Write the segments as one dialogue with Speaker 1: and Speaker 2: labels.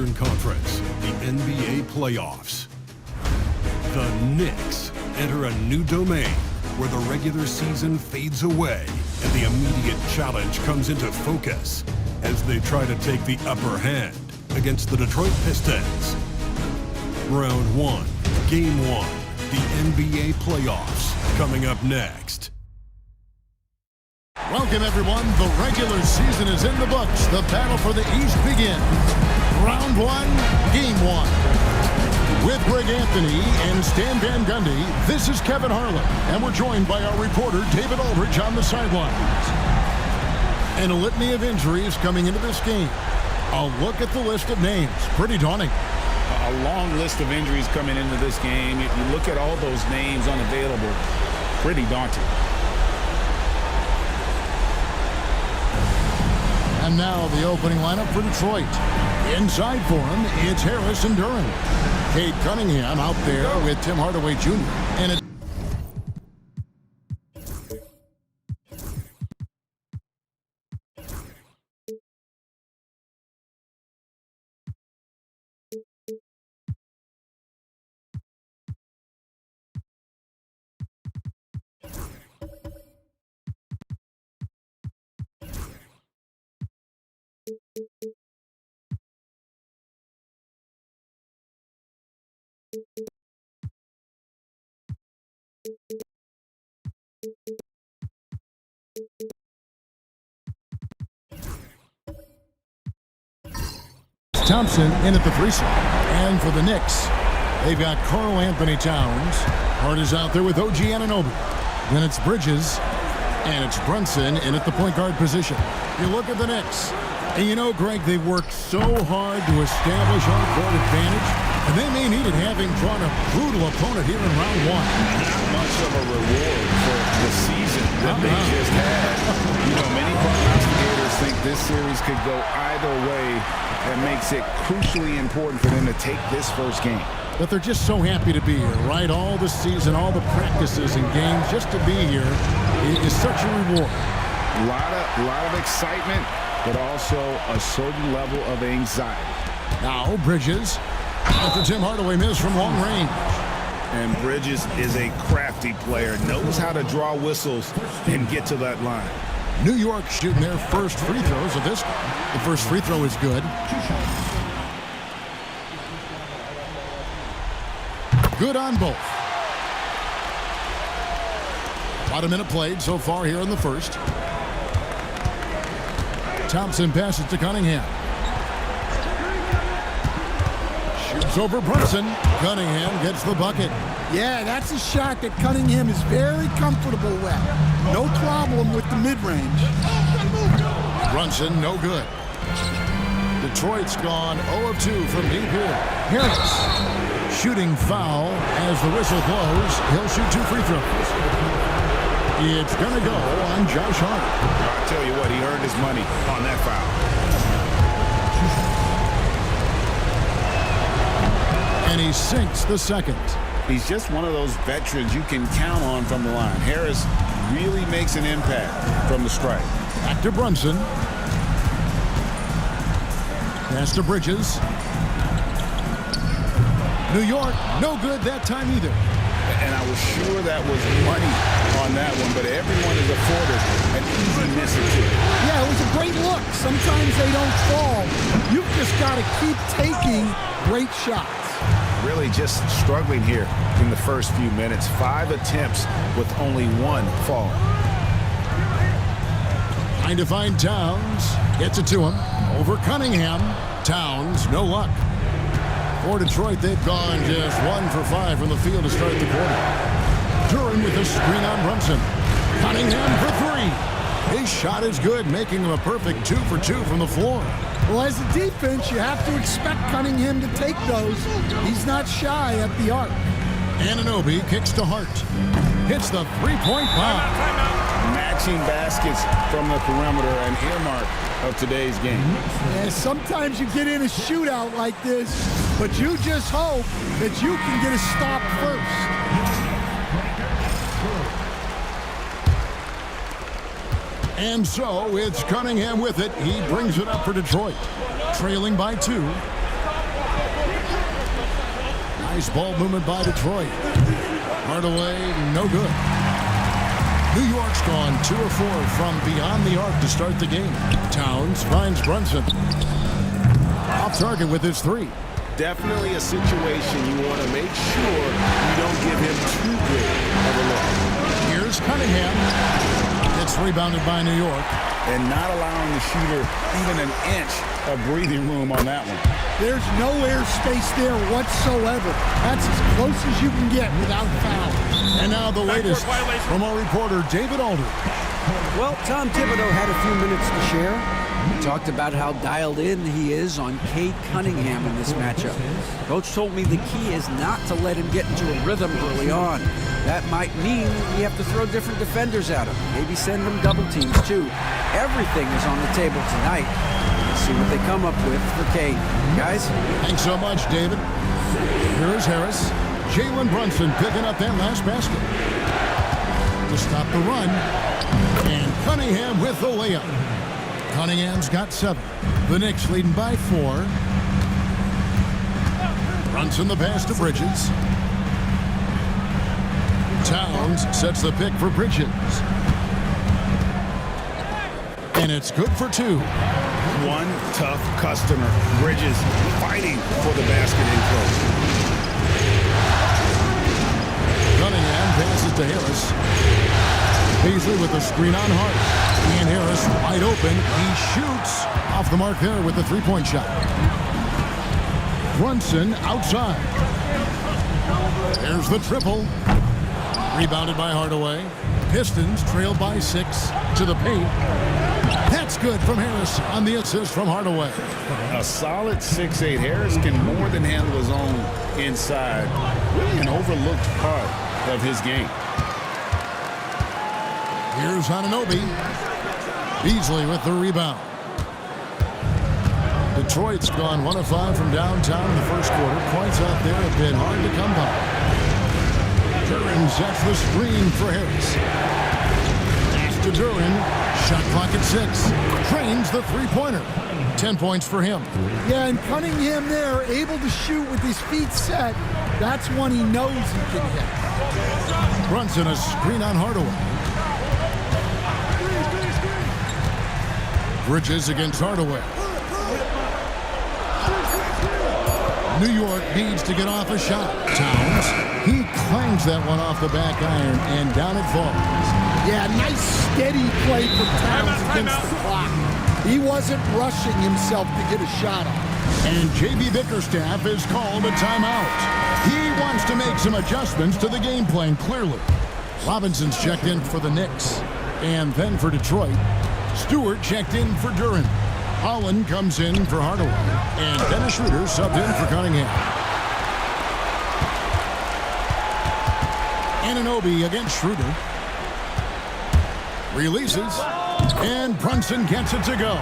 Speaker 1: Western Conference, the NBA playoffs. The Knicks enter a new domain where the regular season fades away and the immediate challenge comes into focus as they try to take the upper hand against the Detroit Pistons. Round 1, Game 1, the NBA playoffs, coming up next.
Speaker 2: Welcome, everyone. The regular season is in the books. The battle for the East begins. Round 1, Game 1. With Greg Anthony and Stan Van Gundy, this is Kevin Harlan, and we're joined by our reporter, David Aldridge, on the sidelines. And a litany of injuries coming into this game. A look at the list of names. Pretty daunting.
Speaker 3: A long list of injuries coming into this game. You look at all those names unavailable. Pretty daunting.
Speaker 2: And now the opening lineup for Detroit. Inside for him, it's Harris and Duran. Cade Cunningham out there with Tim Hardaway Jr. And Thompson in at the 3 slot. And for the Knicks, they've got Karl Anthony Towns. Hart is out there with OG Anunoby. Then it's Bridges, and it's Brunson in at the point guard position. You look at the Knicks, and you know, Greg, they worked so hard to establish home-court advantage, and they may need it having drawn a brutal opponent here in round 1.
Speaker 3: Not much of a reward for the season that they just had. You know, many prognosticators think this series could go either way. That makes it crucially important for them to take this first game.
Speaker 2: But they're just so happy to be here, right? All the season, all the practices and games, just to be here is such a reward.
Speaker 3: A lot of excitement, but also a certain level of anxiety.
Speaker 2: Now Bridges after Tim Hardaway missed from long range.
Speaker 3: And Bridges is a crafty player, knows how to draw whistles and get to that line.
Speaker 2: New York shooting their first free throws of this game. The first free throw is good. Good on both. About a minute played so far here in the first. Thompson passes to Cunningham. Shoots over Brunson. Cunningham gets the bucket.
Speaker 4: Yeah, that's a shot that Cunningham is very comfortable with. No problem with the mid-range.
Speaker 2: Brunson, no good. Detroit's gone 0 of 2 from deep here. Harris, shooting foul as the whistle blows. He'll shoot 2 free throws. It's going to go on Josh Hart.
Speaker 3: I'll tell you what, he earned his money on that foul.
Speaker 2: And he sinks the second.
Speaker 3: He's just one of those veterans you can count on from the line. Harris really makes an impact from the strike.
Speaker 2: Back to Brunson. Pass to Bridges. New York, no good that time either.
Speaker 3: And I was sure that was money on that one, but everyone is afforded an easy miss or two.
Speaker 4: Yeah, it was a great look. Sometimes they don't fall. You've just got to keep taking great shots.
Speaker 3: Really just struggling here in the first few minutes. 5 attempts with only 1 fall.
Speaker 2: Trying to find Towns. Gets it to him. Over Cunningham. Towns, no luck. For Detroit, they've gone just 1 for 5 from the field to start the quarter. Duran with a screen on Brunson. Cunningham for 3. His shot is good, making him a perfect 2 for 2 from the floor.
Speaker 4: Well, as a defense, you have to expect Cunningham to take those. He's not shy at the arc.
Speaker 2: Anunoby kicks to Hart. Hits the three-point bomb.
Speaker 3: Matching baskets from the perimeter, an earmark of today's game.
Speaker 4: Yeah, sometimes you get in a shootout like this, but you just hope that you can get a stop first.
Speaker 2: And so it's Cunningham with it. He brings it up for Detroit. Trailing by 2. Nice ball movement by Detroit. Hardaway, no good. New York's gone 2 of 4 from beyond the arc to start the game. Towns finds Brunson. Off target with his 3.
Speaker 3: Definitely a situation you want to make sure you don't give him too good of a look.
Speaker 2: Here's Cunningham. It's rebounded by New York.
Speaker 3: And not allowing the shooter even an inch of breathing room on that one.
Speaker 4: There's no airspace there whatsoever. That's as close as you can get without foul.
Speaker 2: And now the latest from our reporter, David Alder.
Speaker 5: Well, Tom Thibodeau had a few minutes to share. He talked about how dialed in he is on Cade Cunningham in this matchup. Coach told me the key is not to let him get into a rhythm early on. That might mean we have to throw different defenders at him. Maybe send them double teams, too. Everything is on the table tonight. Let's see what they come up with for Cade. Guys?
Speaker 2: Thanks so much, David. Here's Harris. Jalen Brunson picking up that last basket. To stop the run. And Cunningham with the layup. Cunningham's got 7. The Knicks leading by 4. Brunson the pass to Bridges. Towns sets the pick for Bridges. And it's good for 2.
Speaker 3: One tough customer. Bridges fighting for the basket in close.
Speaker 2: Cunningham passes to Harris. Beasley with the screen on Hart. And Harris wide open. He shoots off the mark there with the 3-point shot. Brunson outside. There's the triple. Rebounded by Hardaway. Pistons trailed by 6 to the paint. That's good from Harris on the assist from Hardaway.
Speaker 3: A solid 6'8". Harris can more than handle his own inside. Really an overlooked part of his game.
Speaker 2: Here's Anunoby. Beasley with the rebound. Detroit's gone 1 of 5 from downtown in the first quarter. Points out there have been hard to come by. Duran sets the screen for Harris. Pass to Duran. Shot clock at 6. Trains the 3-pointer. 10 points for him.
Speaker 4: Yeah, and Cunningham there, able to shoot with his feet set. That's one he knows he can hit.
Speaker 2: Brunson a screen on Hardaway. Bridges against Hardaway. New York needs to get off a shot. Towns. He clangs that one off the back iron, and down it falls.
Speaker 4: Yeah, nice steady play for Towns against the clock. He wasn't rushing himself to get a shot off.
Speaker 2: And J.B. Bickerstaff is called a timeout. He wants to make some adjustments to the game plan, clearly. Robinson's checked in for the Knicks. And then for Detroit, Stewart checked in for Duran. Holland comes in for Hardaway. And Dennis Schroeder subbed in for Cunningham. Anunoby against Schroeder. Releases. And Brunson gets it to go.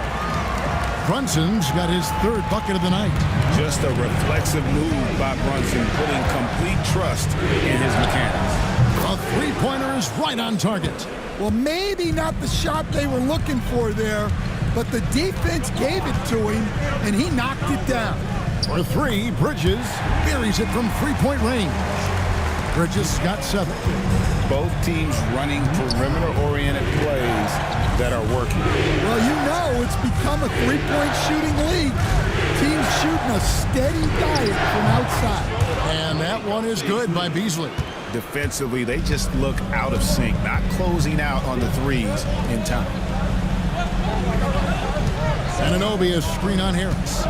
Speaker 2: Brunson's got his 3rd bucket of the night.
Speaker 3: Just a reflexive move by Brunson, putting complete trust in his mechanics.
Speaker 2: A 3-pointer is right on target.
Speaker 4: Well, maybe not the shot they were looking for there, but the defense gave it to him, and he knocked it down.
Speaker 2: For 3, Bridges buries it from 3-point range. Bridges got 7.
Speaker 3: Both teams running perimeter-oriented plays that are working.
Speaker 4: Well, you know it's become a 3-point shooting league. Teams shooting a steady diet from outside.
Speaker 2: And that one is good by Beasley.
Speaker 3: Defensively, they just look out of sync, not closing out on the threes in time.
Speaker 2: Anunoby a screen on Harris.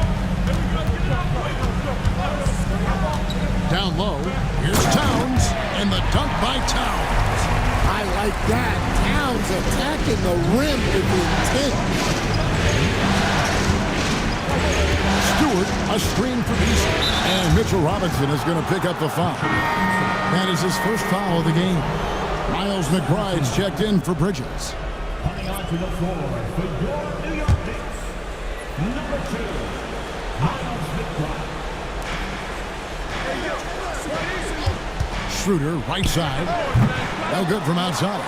Speaker 2: Down low, here's Towns, and the dunk by Towns.
Speaker 4: I like that. Towns attacking the rim with intent.
Speaker 2: Stewart, a screen for Beasley. And Mitchell Robinson is going to pick up the foul. That is his first foul of the game. Miles McBride's checked in for Bridges.
Speaker 6: Coming onto the floor for your New York Knicks, number 2, Miles McBride.
Speaker 2: Schroeder, right side. No good from outside.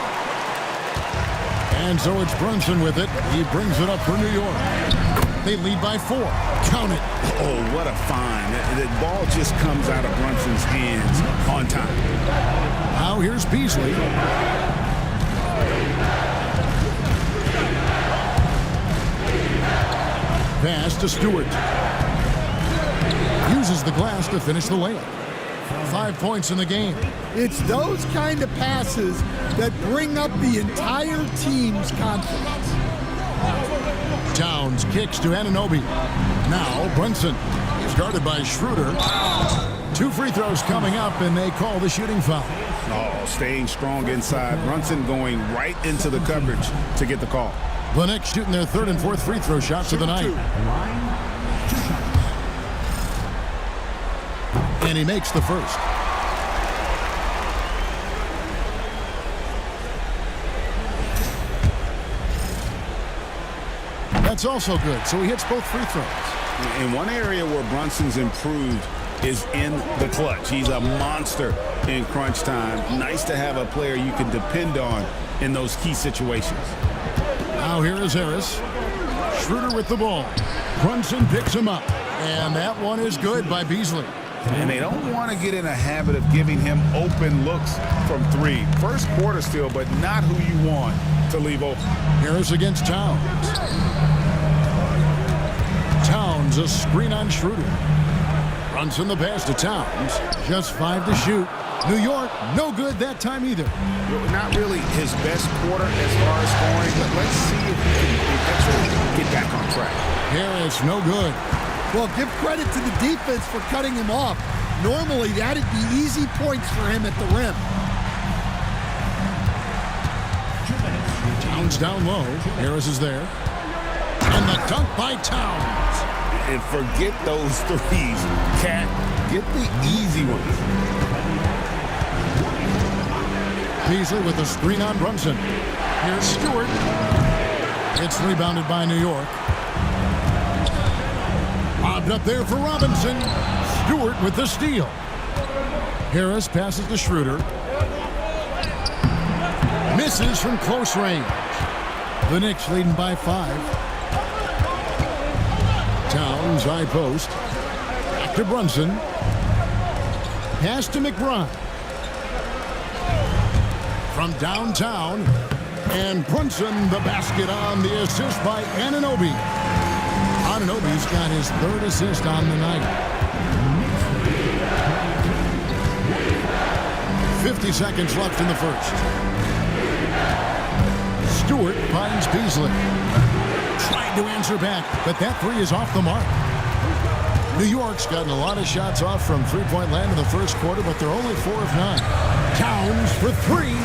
Speaker 2: And so it's Brunson with it. He brings it up for New York. They lead by 4. Count it.
Speaker 3: Oh, what a find. The ball just comes out of Brunson's hands on time.
Speaker 2: Now here's Beasley. Pass to Stewart. Uses the glass to finish the layup. 5 points in the game.
Speaker 4: It's those kind of passes that bring up the entire team's confidence.
Speaker 2: Towns kicks to Anunoby. Now Brunson is guarded by Schroeder. 2 free throws coming up, and they call the shooting foul.
Speaker 3: Oh, staying strong inside. Brunson going right into the coverage to get the call.
Speaker 2: The Knicks shooting their 3rd and 4th free throw shots of the night. And he makes the first. That's also good, so he hits both free throws.
Speaker 3: In one area where Brunson's improved is in the clutch. He's a monster in crunch time. Nice to have a player you can depend on in those key situations.
Speaker 2: Now here is Harris. Schroeder with the ball. Brunson picks him up. And that one is good by Beasley.
Speaker 3: And they don't want to get in a habit of giving him open looks from 3. First quarter still, but not who you want to leave open.
Speaker 2: Harris against Towns. Towns a screen on Schroeder. Brunson the pass to Towns. Just 5 to shoot. New York, no good that time either.
Speaker 3: Not really his best quarter as far as scoring, but let's see if he can eventually get back on track.
Speaker 2: Harris, no good.
Speaker 4: Well, give credit to the defense for cutting him off. Normally, that'd be easy points for him at the rim.
Speaker 2: Towns down low. Harris is there. And the dunk by Towns.
Speaker 3: And forget those threes. Cat, get the easy ones.
Speaker 2: Beasley with the screen on Brunson. Here's Stewart. It's rebounded by New York. Lobbed up there for Robinson. Stewart with the steal. Harris passes to Schroeder. Misses from close range. The Knicks leading by 5. Towns high post. Back to Brunson. Pass to McBride. From downtown. And Brunson the basket on the assist by Anunoby. Anunoby's got his 3rd assist on the night. 50 seconds left in the first. Stewart finds Beasley. Trying to answer back, but that 3 is off the mark. New York's gotten a lot of shots off from three-point land in the first quarter, but they're only 4 of 9. Towns for 3.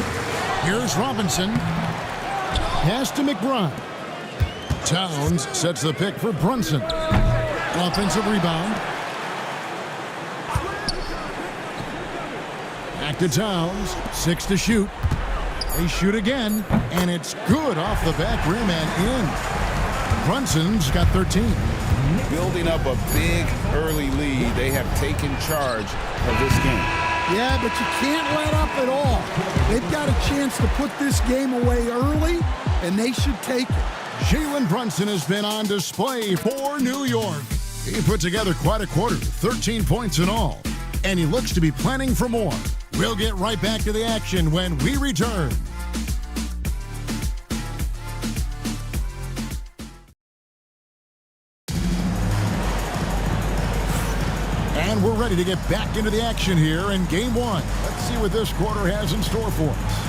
Speaker 2: Here's Robinson. Pass to McBride. Towns sets the pick for Brunson. Offensive rebound. Back to Towns. 6 to shoot. They shoot again, and it's good off the back rim and in. Brunson's got 13.
Speaker 3: Building up a big early lead. They have taken charge of this game.
Speaker 4: Yeah, but you can't let up at all. They've got a chance to put this game away early, and they should take it.
Speaker 2: Jalen Brunson has been on display for New York. He put together quite a quarter, 13 points in all, and he looks to be planning for more. We'll get right back to the action when we return. And we're ready to get back into the action here in Game 1. Let's see what this quarter has in store for us.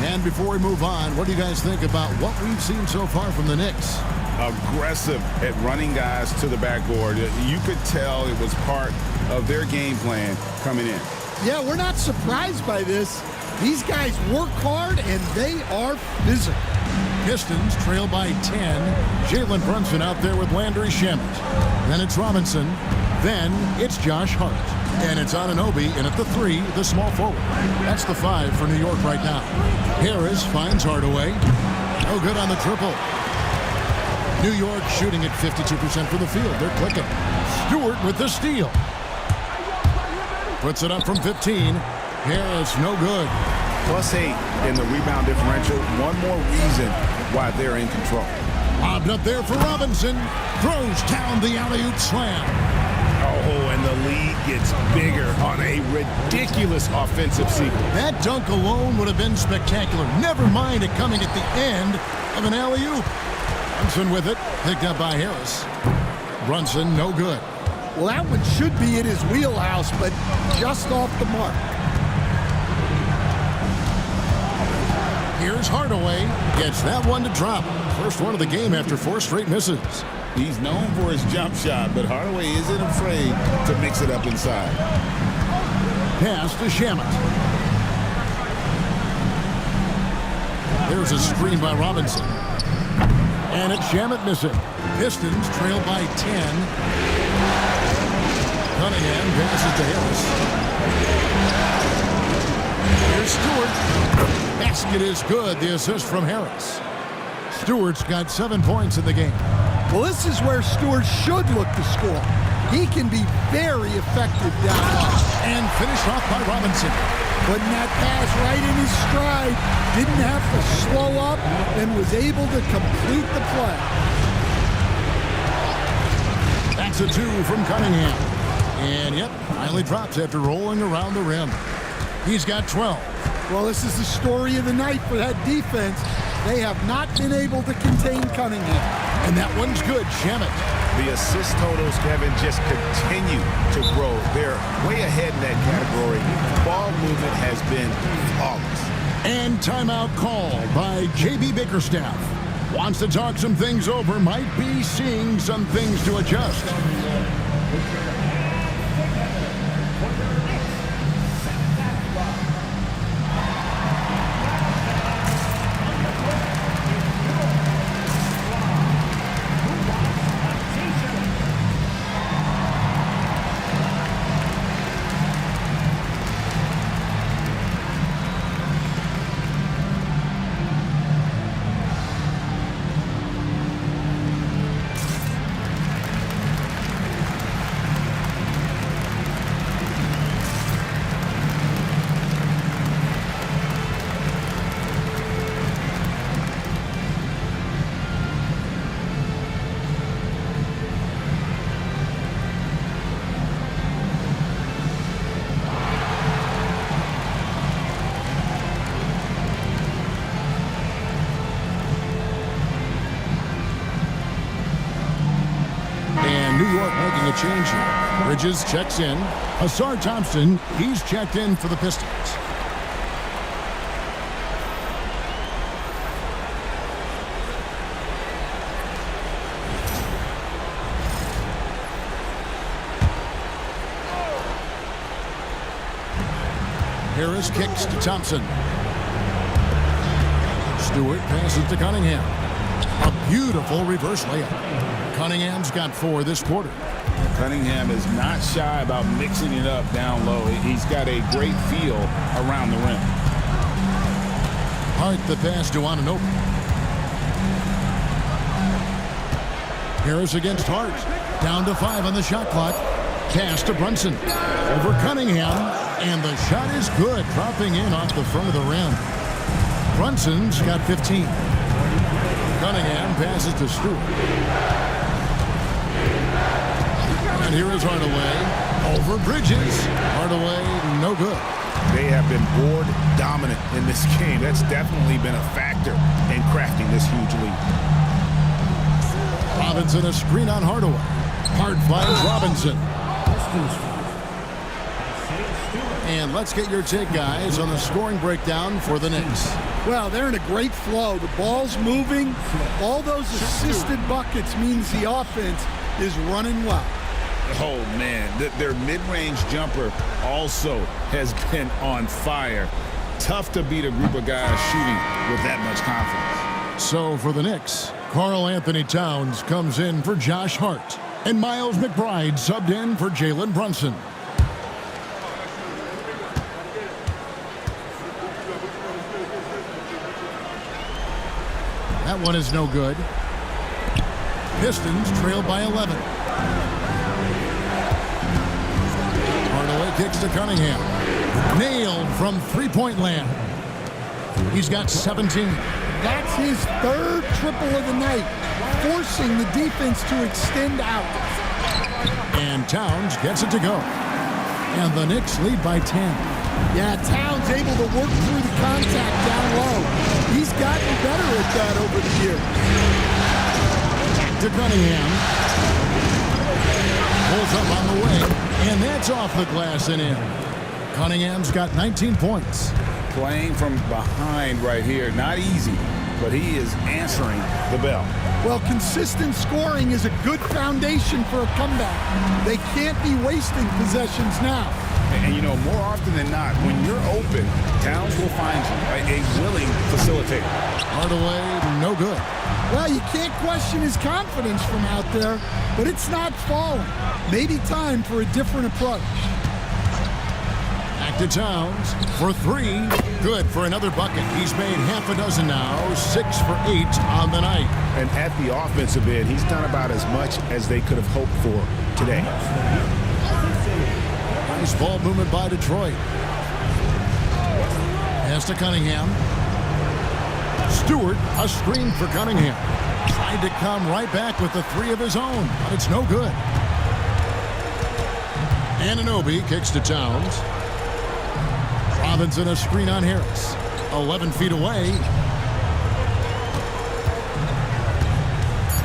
Speaker 2: And before we move on, what do you guys think about what we've seen so far from the Knicks?
Speaker 3: Aggressive at running guys to the backboard. You could tell it was part of their game plan coming in.
Speaker 4: Yeah, we're not surprised by this. These guys work hard, and they are physical.
Speaker 2: Pistons trail by 10. Jalen Brunson out there with Landry Shamet. Then it's Robinson. Then it's Josh Hart. And it's Anunoby in at the 3, the small forward. That's the 5 for New York right now. Harris finds Hardaway. No good on the triple. New York shooting at 52% from the field. They're clicking. Stewart with the steal. Puts it up from 15. Harris, no good.
Speaker 3: +8 in the rebound differential. One more reason why they're in control.
Speaker 2: Lobbed up there for Robinson. Throws down the alley-oop slam.
Speaker 3: Oh, and the lead gets bigger on a ridiculous offensive sequence.
Speaker 2: That dunk alone would have been spectacular. Never mind it coming at the end of an alley-oop. Brunson with it. Picked up by Harris. Brunson, no good.
Speaker 4: Well, that one should be in his wheelhouse, but just off the mark.
Speaker 2: Here's Hardaway. Gets that one to drop. First one of the game after 4 straight misses.
Speaker 3: He's known for his jump shot, but Hardaway isn't afraid to mix it up inside.
Speaker 2: Pass to Shamet. There's a screen by Robinson. And it's Shamet missing. Pistons trail by 10. Cunningham passes to Harris. Here's Stewart. Basket is good. The assist from Harris. Stewart's got 7 points in the game.
Speaker 4: Well, this is where Stewart should look to score. He can be very effective down low.
Speaker 2: And finished off by Robinson.
Speaker 4: Putting that pass right in his stride. Didn't have to slow up and was able to complete the play.
Speaker 2: That's a 2 from Cunningham. And, yep, finally drops after rolling around the rim. He's got 12.
Speaker 4: Well, this is the story of the night for that defense. They have not been able to contain Cunningham.
Speaker 2: And that one's good, Shamet.
Speaker 3: The assist totals, Kevin, just continue to grow. They're way ahead in that category. Ball movement has been flawless.
Speaker 2: And timeout called by J.B. Bickerstaff. Wants to talk some things over, might be seeing some things to adjust. New York making a change here. Bridges checks in. Asar Thompson, he's checked in for the Pistons. Harris kicks to Thompson. Stewart passes to Cunningham. A beautiful reverse layup. Cunningham's got 4 this quarter.
Speaker 3: Cunningham is not shy about mixing it up down low. He's got a great feel around the rim.
Speaker 2: Hart the pass to Anunoby. Harris against Hart. Down to 5 on the shot clock. Pass to Brunson. Over Cunningham. And the shot is good. Dropping in off the front of the rim. Brunson's got 15. Cunningham passes to Stewart. And here is Hardaway. Over Bridges. Hardaway, no good.
Speaker 3: They have been board dominant in this game. That's definitely been a factor in crafting this huge lead.
Speaker 2: Robinson, a screen on Hardaway. Hart finds Robinson. And let's get your take, guys, on the scoring breakdown for the Knicks.
Speaker 4: Well, they're in a great flow. The ball's moving. All those assisted buckets means the offense is running well.
Speaker 3: Oh, man. Their mid-range jumper also has been on fire. Tough to beat a group of guys shooting with that much confidence.
Speaker 2: So for the Knicks, Karl Anthony Towns comes in for Josh Hart. And Miles McBride subbed in for Jalen Brunson. That one is no good. Pistons trail by 11. Hardaway kicks to Cunningham. Nailed from three-point land. He's got 17.
Speaker 4: That's his 3rd triple of the night. forcing the defense to extend out.
Speaker 2: And Towns gets it to go. And the Knicks lead by 10.
Speaker 4: Yeah, Towns able to work through the contact down low. He's gotten better at that over the years.
Speaker 2: To Cunningham. Pulls up on the wing, and that's off the glass and in. Cunningham's got 19 points.
Speaker 3: Playing from behind right here, not easy, but he is answering the bell.
Speaker 4: Well, consistent scoring is a good foundation for a comeback. They can't be wasting possessions now.
Speaker 3: And you know, more often than not, when you're open, Towns will find you, a willing facilitator.
Speaker 2: Hardaway, no good.
Speaker 4: Well, you can't question his confidence from out there, but it's not falling. Maybe time for a different approach.
Speaker 2: Back to Towns for three. Good for another bucket. He's made half a dozen now, 6 for 8 on the night.
Speaker 3: And at the offensive end, he's done about as much as they could have hoped for today.
Speaker 2: Nice ball movement by Detroit. Pass to Cunningham. Stewart, a screen for Cunningham. Tried to come right back with the three of his own, but it's no good. Anunoby kicks to Towns. Robinson a screen on Harris. 11 feet away.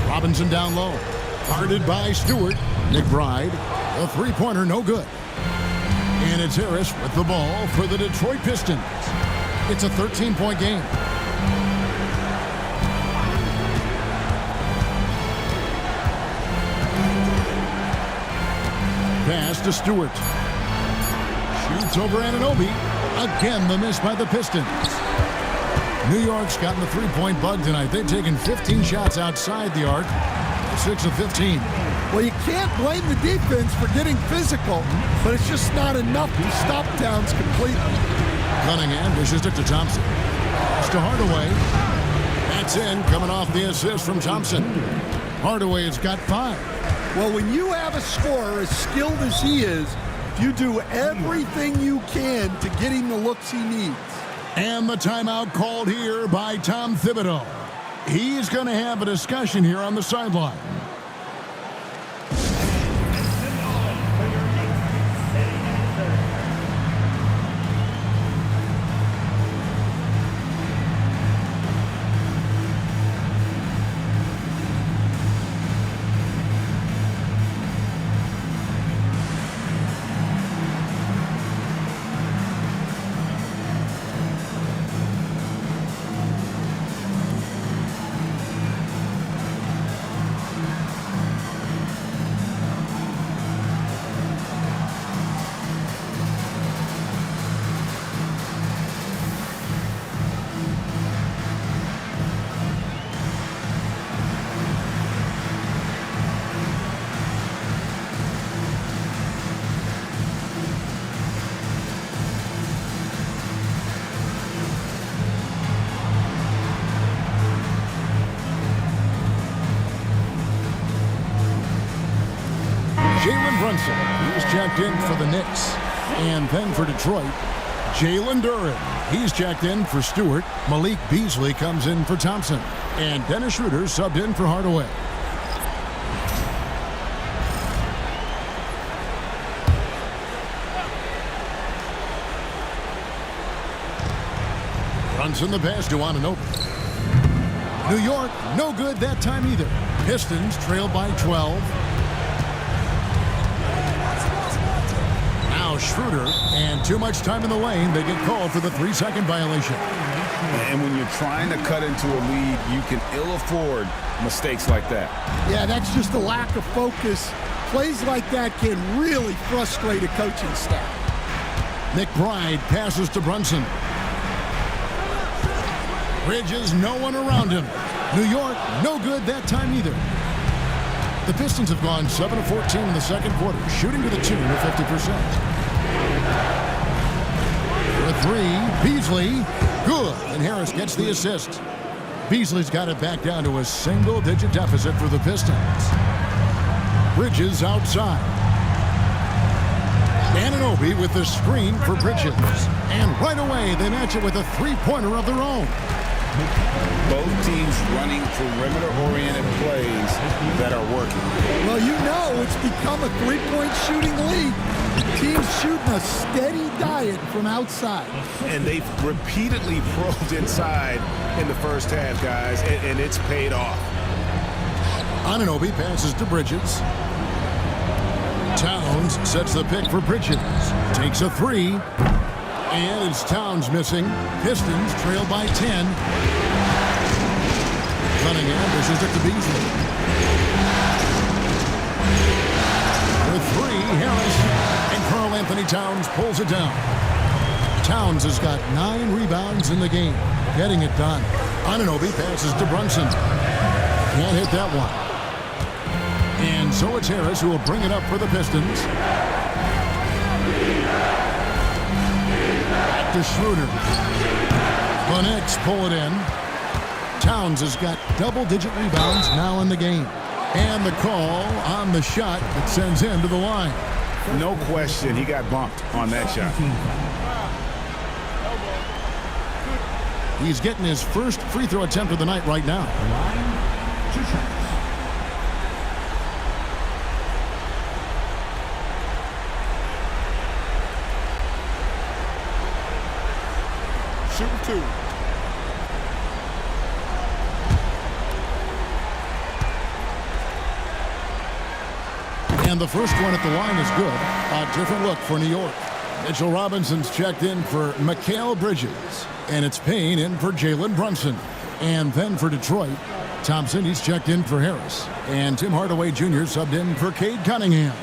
Speaker 2: Robinson down low. Guarded by Stewart. McBride. A three-pointer, no good. And it's Harris with the ball for the Detroit Pistons. It's a 13-point game. Pass to Stewart. Shoots over Anunoby. Again, the miss by the Pistons. New York's gotten the three-point bug tonight. They've taken 15 shots outside the arc. 6 of 15.
Speaker 4: Well, you can't blame the defense for getting physical, but it's just not enough to stop Towns completely.
Speaker 2: Cunningham dishes it to Thompson. It's to Hardaway. That's in, coming off the assist from Thompson. Hardaway has got 5.
Speaker 4: Well, when you have a scorer as skilled as he is, you do everything you can to get him the looks he needs.
Speaker 2: And the timeout called here by Tom Thibodeau. He's going to have a discussion here on the sideline. He's checked in for the Knicks. And then for Detroit, Jalen Duren. He's checked in for Stewart. Malik Beasley comes in for Thompson. And Dennis Schroeder subbed in for Hardaway. Brunson the pass to Anunoby. New York, no good that time either. Pistons trail by 12. Schroeder, and too much time in the lane. They get called for the 3-second violation.
Speaker 3: And when you're trying to cut into a lead, you can ill afford mistakes like that.
Speaker 4: Yeah, that's just a lack of focus. Plays like that can really frustrate a coaching staff.
Speaker 2: McBride passes to Brunson. Bridges, no one around him. New York, no good that time either. The Pistons have gone 7 of 14 in the second quarter, shooting to the tune of 50%. For 3, Beasley, good, and Harris gets the assist. Beasley's got it back down to a single-digit deficit for the Pistons. Bridges outside. Anunoby with the screen for Bridges. And right away, they match it with a three-pointer of their own.
Speaker 3: Both teams running perimeter-oriented plays that are working.
Speaker 4: Well, you know it's become a three-point shooting league. Teams shooting a steady diet from outside.
Speaker 3: And they've repeatedly probed inside in the first half, guys, and it's paid off.
Speaker 2: Anunoby passes to Bridges. Towns sets the pick for Bridges. Takes a three. And it's Towns missing. Pistons trail by 10. Cunningham dishes it to Beasley. With three, Harris. And Karl Anthony Towns pulls it down. Towns has got 9 rebounds in the game. Getting it done. Anunoby passes to Brunson. Can't hit that one. And so it's Harris who will bring it up for the Pistons. Back to Schroeder. The Knicks pull it in. Towns has got double-digit rebounds now in the game. And the call on the shot that sends him to the line.
Speaker 3: No question, he got bumped on that shot.
Speaker 2: He's getting his first free throw attempt of the night right now.
Speaker 6: Line, 2 shots.
Speaker 4: Shooting 2.
Speaker 2: And the first one at the line is good. A different look for New York. Mitchell Robinson's checked in for Mikal Bridges. And it's Payne in for Jalen Brunson. And then for Detroit, Thompson, he's checked in for Harris. And Tim Hardaway Jr. subbed in for Cade Cunningham.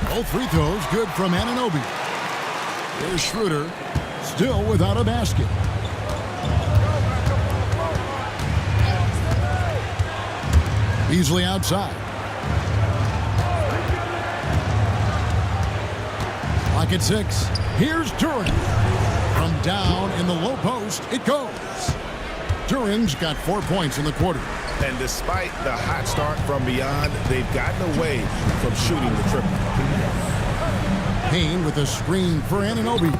Speaker 2: Both free throws good from Anunoby. There's Schroeder, still without a basket. Beasley outside. Pocket 6. Here's Duran. From down in the low post, it goes. Duran's got 4 points in the quarter.
Speaker 3: And despite the hot start from beyond, they've gotten away from shooting the triple.
Speaker 2: Payne with a screen for Anunoby.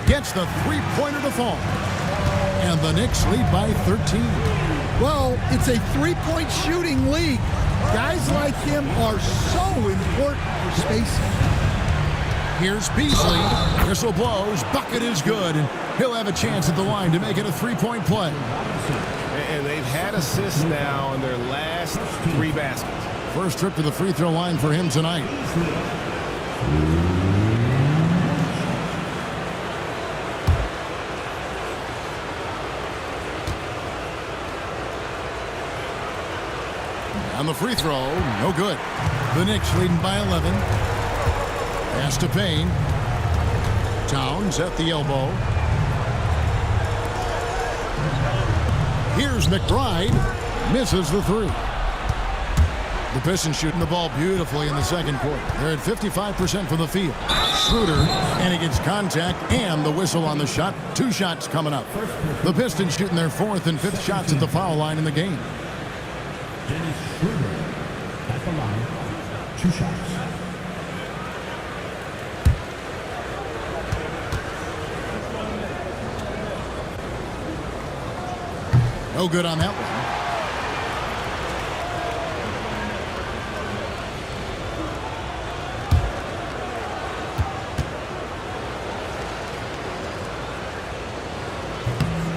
Speaker 2: Gets the three-pointer to fall. And the Knicks lead by 13.
Speaker 4: Well, it's a three-point shooting league. Guys like him are so important for spacing.
Speaker 2: Here's Beasley. Whistle blows. Bucket is good. And he'll have a chance at the line to make it a three-point play.
Speaker 3: And they've had assists now in their last 3 baskets.
Speaker 2: First trip to the free throw line for him tonight. On the free throw, no good. The Knicks leading by 11. Pass to Payne. Towns at the elbow. Here's McBride. Misses the 3. The Pistons shooting the ball beautifully in the second quarter. They're at 55% from the field. Schroeder, and he gets contact and the whistle on the shot. 2 shots coming up. The Pistons shooting their 4th and 5th shots at the foul line in the game.
Speaker 6: Dennis Schroeder at the line. 2 shots.
Speaker 2: No good on that one.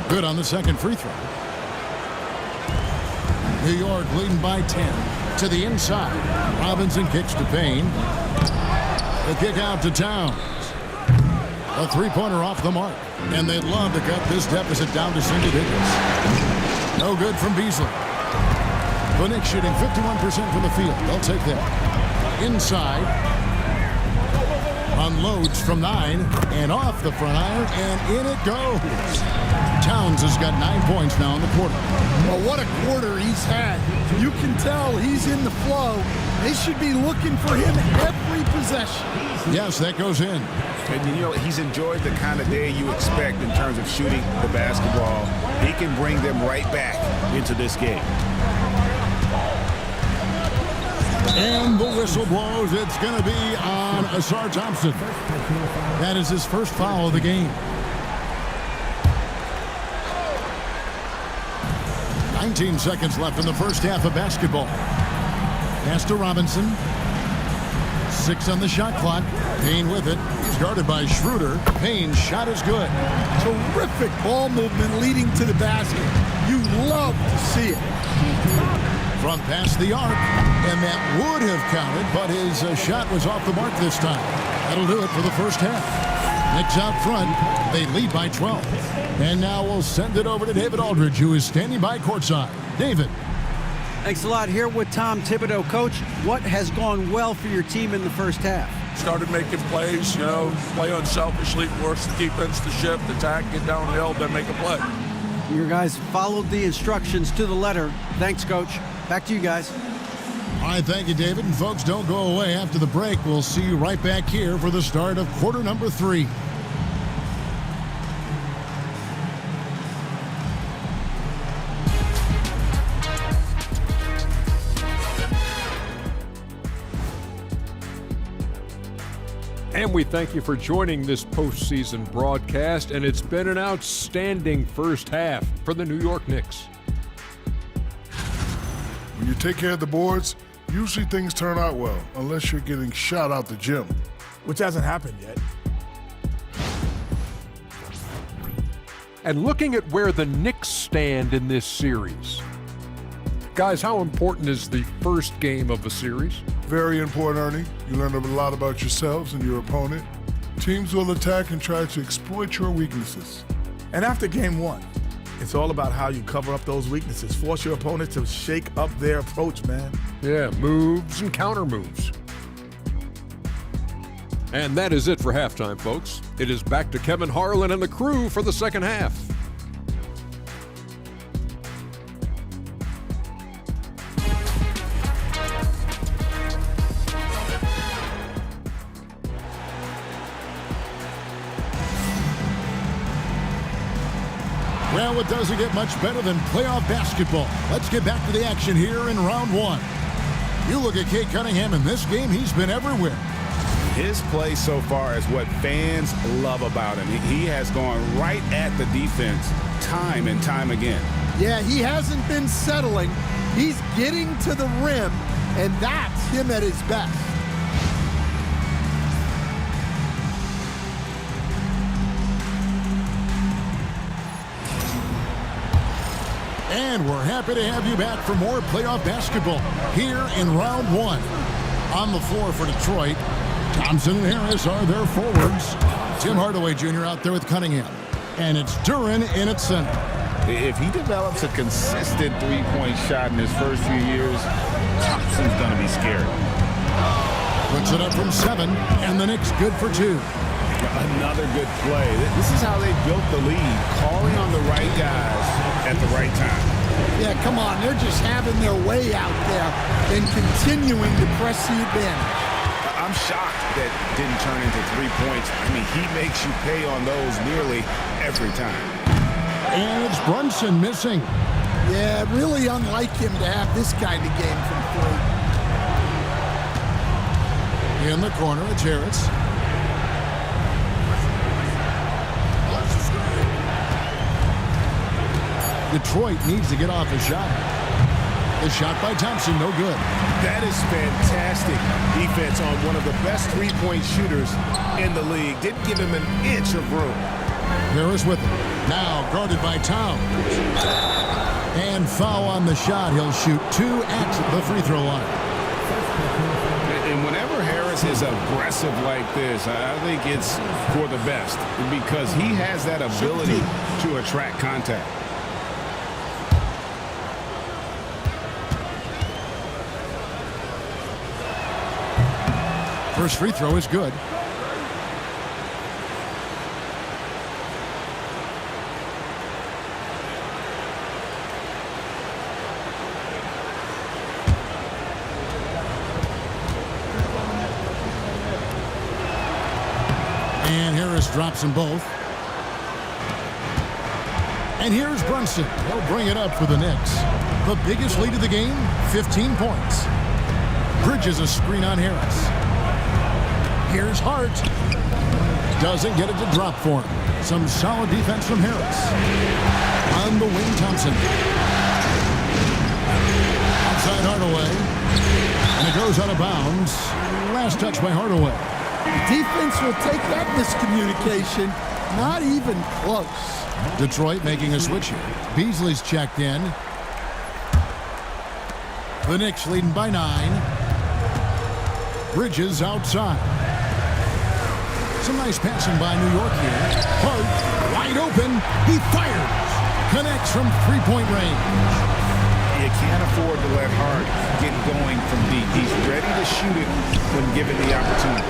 Speaker 2: Good on the second free throw. New York leading by 10. To the inside. Robinson kicks to Payne. The kick out to Towns. A three-pointer off the mark. And they'd love to cut this deficit down to single digits. No good from Beasley. The Knicks shooting 51% from the field. They'll take that. Inside. Unloads from 9. And off the front iron. And in it goes. Towns has got 9 points now in the quarter.
Speaker 4: Well, what a quarter he's had. You can tell he's in the flow. They should be looking for him every possession.
Speaker 2: Yes, that goes in.
Speaker 3: And you know, he's enjoyed the kind of day you expect in terms of shooting the basketball. He can bring them right back into this game.
Speaker 2: And the whistle blows. It's going to be on Asar Thompson. That is his first foul of the game. 19 seconds left in the first half of basketball. Pass to Robinson. 6 on the shot clock. Payne with it. He's guarded by Schroeder. Payne's shot is good.
Speaker 4: Terrific ball movement leading to the basket. You love to see it.
Speaker 2: Front pass the arc, and that would have counted, but his shot was off the mark this time. That'll do it for the first half. Knicks out front. They lead by 12. And now we'll send it over to David Aldridge, who is standing by courtside. David.
Speaker 5: Thanks a lot. Here with Tom Thibodeau. Coach, what has gone well for your team in the first half?
Speaker 7: Started making plays, play unselfishly, force the defense to shift, attack, get downhill, then make a play.
Speaker 5: Your guys followed the instructions to the letter. Thanks, Coach. Back to you guys.
Speaker 2: All right, thank you, David. And folks, don't go away after the break. We'll see you right back here for the start of quarter number 3.
Speaker 8: And we thank you for joining this postseason broadcast, and it's been an outstanding first half for the New York Knicks.
Speaker 9: When you take care of the boards, usually things turn out well, unless you're getting shot out the gym.
Speaker 10: Which hasn't happened yet.
Speaker 8: And looking at where the Knicks stand in this series. Guys, how important is the first game of the series?
Speaker 9: Very important, Ernie. You learn a lot about yourselves and your opponent. Teams will attack and try to exploit your weaknesses.
Speaker 10: And after game 1, it's all about how you cover up those weaknesses. Force your opponent to shake up their approach, man.
Speaker 8: Yeah, moves and counter moves. And that is it for halftime, folks. It is back to Kevin Harlan and the crew for the second half.
Speaker 2: Well, it doesn't get much better than playoff basketball. Let's get back to the action here in round 1. You look at Cade Cunningham in this game, he's been everywhere.
Speaker 3: His play so far is what fans love about him. He has gone right at the defense time and time again.
Speaker 4: Yeah, he hasn't been settling. He's getting to the rim, and that's him at his best.
Speaker 2: And we're happy to have you back for more playoff basketball here in round 1. On the floor for Detroit, Thompson and Harris are their forwards. Tim Hardaway Jr. out there with Cunningham. And it's Duren in at center.
Speaker 3: If he develops a consistent three-point shot in his first few years, Thompson's going to be scary.
Speaker 2: Puts it up from 7, and the Knicks good for 2.
Speaker 3: Another good play. This is how they built the lead, calling on the right guys at the right time.
Speaker 4: Yeah, come on. They're just having their way out there and continuing to press the advantage.
Speaker 3: I'm shocked that didn't turn into 3 points. I mean, he makes you pay on those nearly every time.
Speaker 2: And it's Brunson missing.
Speaker 4: Yeah, really unlike him to have this kind of game from 3.
Speaker 2: In the corner, it's Harris. Detroit needs to get off a shot. The shot by Thompson, no good.
Speaker 10: That is fantastic defense on one of the best three-point shooters in the league. Didn't give him an inch of room.
Speaker 2: Harris with it. Now guarded by Towns. And foul on the shot. He'll shoot 2 at the free throw line.
Speaker 3: And whenever Harris is aggressive like this, I think it's for the best because he has that ability to attract contact.
Speaker 2: First free throw is good. And Harris drops them both. And here's Brunson. He'll bring it up for the Knicks. The biggest lead of the game, 15 points. Bridges a screen on Harris. Here's Hart. Doesn't get it to drop for him. Some solid defense from Harris. On the wing, Thompson. Outside Hardaway. And it goes out of bounds. Last touch by Hardaway.
Speaker 4: The defense will take that miscommunication. Not even close.
Speaker 2: Detroit making a switch here. Beasley's checked in. The Knicks leading by 9. Bridges outside. Some nice passing by New York here. Hart, wide open. He fires. Connects from three-point range.
Speaker 3: You can't afford to let Hart get going from deep. He's ready to shoot it when given the opportunity.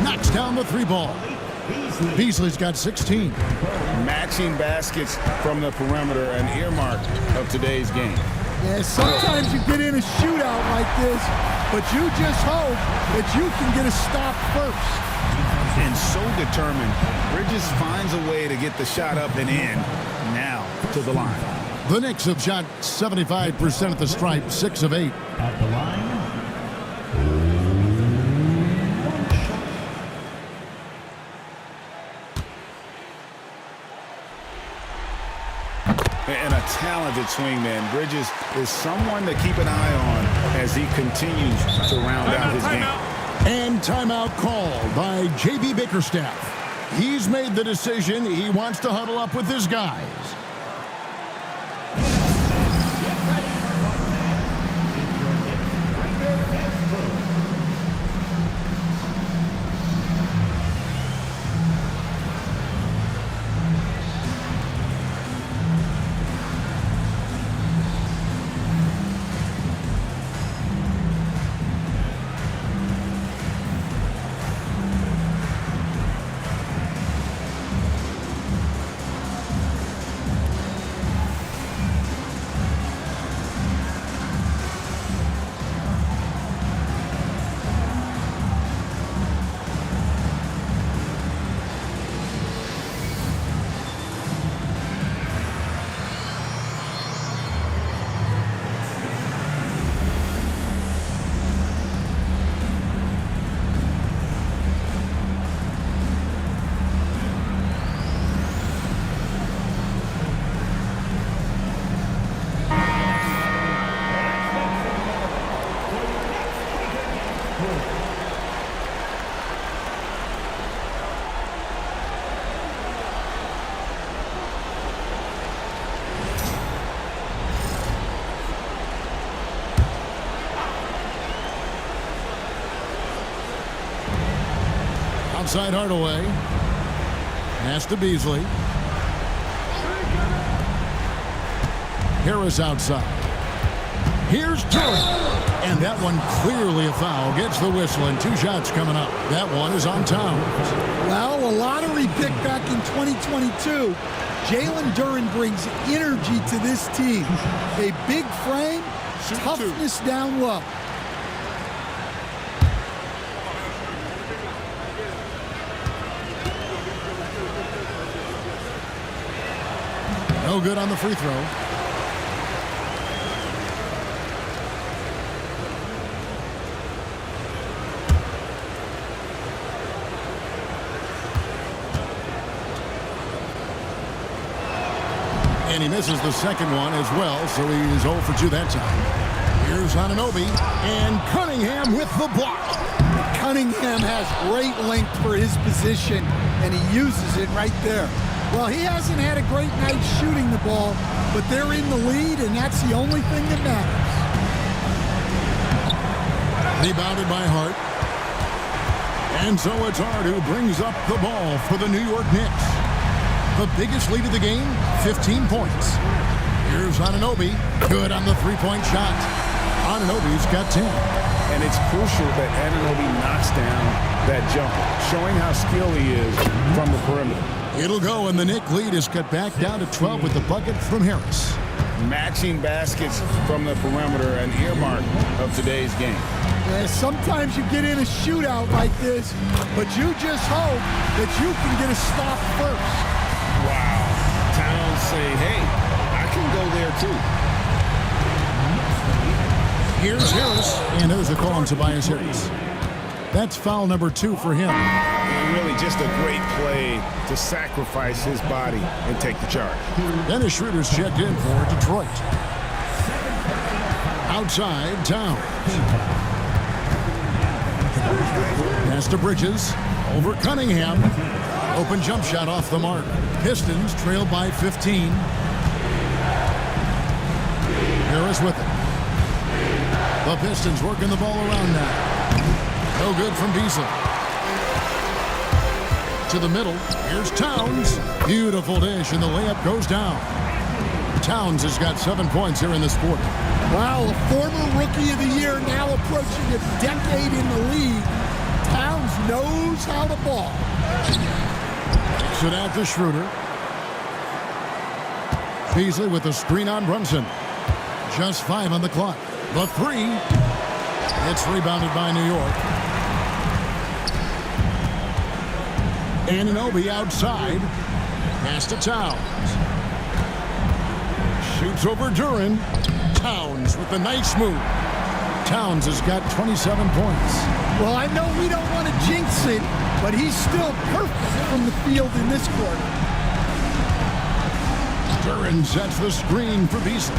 Speaker 2: Knocks down the three ball. Beasley's got 16.
Speaker 3: Matching baskets from the perimeter, an earmark of today's game.
Speaker 4: Yeah, sometimes you get in a shootout like this, but you just hope that you can get a stop first.
Speaker 3: And so determined, Bridges finds a way to get the shot up and in. Now to the line.
Speaker 2: The Knicks have shot 75% at the stripe, 6 of 8.
Speaker 6: At the line.
Speaker 3: And a talented swingman. Bridges is someone to keep an eye on as he continues to round out his game.
Speaker 2: And timeout called by J.B. Bickerstaff. He's made the decision. He wants to huddle up with his guys. Outside Hardaway. Pass to Beasley. Harris outside. Here's Turner. And that one clearly a foul. Gets the whistle and 2 shots coming up. That one is on Towns.
Speaker 4: Well, a lottery pick back in 2022. Jalen Duren brings energy to this team. A big frame, toughness down low.
Speaker 2: No good on the free throw. And he misses the second one as well, so he's 0 for 2 that time. Here's Anunoby, and Cunningham with the block.
Speaker 4: Cunningham has great length for his position, and he uses it right there. Well, he hasn't had a great night shooting the ball, but they're in the lead, and that's the only thing that matters.
Speaker 2: Rebounded by Hart. And so it's Hart who brings up the ball for the New York Knicks. The biggest lead of the game, 15 points. Here's Anunoby. Good on the three-point shot. Anunoby's got 10.
Speaker 3: And it's crucial that Anunoby knocks down that jumper, showing how skilled he is from the perimeter.
Speaker 2: It'll go, and the Knick lead is cut back down to 12 with the bucket from Harris.
Speaker 3: Matching baskets from the perimeter, an earmark of today's game.
Speaker 4: Yeah, sometimes you get in a shootout like this, but you just hope that you can get a stop first.
Speaker 3: Wow. Towns say, hey, I can go there too.
Speaker 2: Here's Harris, and there's a call on Tobias Harris. That's foul number 2 for him.
Speaker 10: And really just a great play to sacrifice his body and take the charge.
Speaker 2: Dennis Schroeder's checked in for Detroit. Outside, Towns. Pass to Bridges. Over Cunningham. Open jump shot off the mark. Pistons trail by 15. Harris with it. The Pistons working the ball around now. No good from Beasley. To the middle. Here's Towns. Beautiful dish, and the layup goes down. Towns has got 7 points here in this quarter.
Speaker 4: Wow, a former Rookie of the Year, now approaching a decade in the league. Towns knows how to ball.
Speaker 2: Kicks it out to Schroeder. Beasley with the screen on Brunson. Just 5 on the clock. The 3. It's rebounded by New York. Anunoby outside. Pass to Towns. Shoots over Duran. Towns with a nice move. Towns has got 27 points.
Speaker 4: Well, I know we don't want to jinx it, but he's still perfect from the field in this quarter.
Speaker 2: Duran sets the screen for Beasley.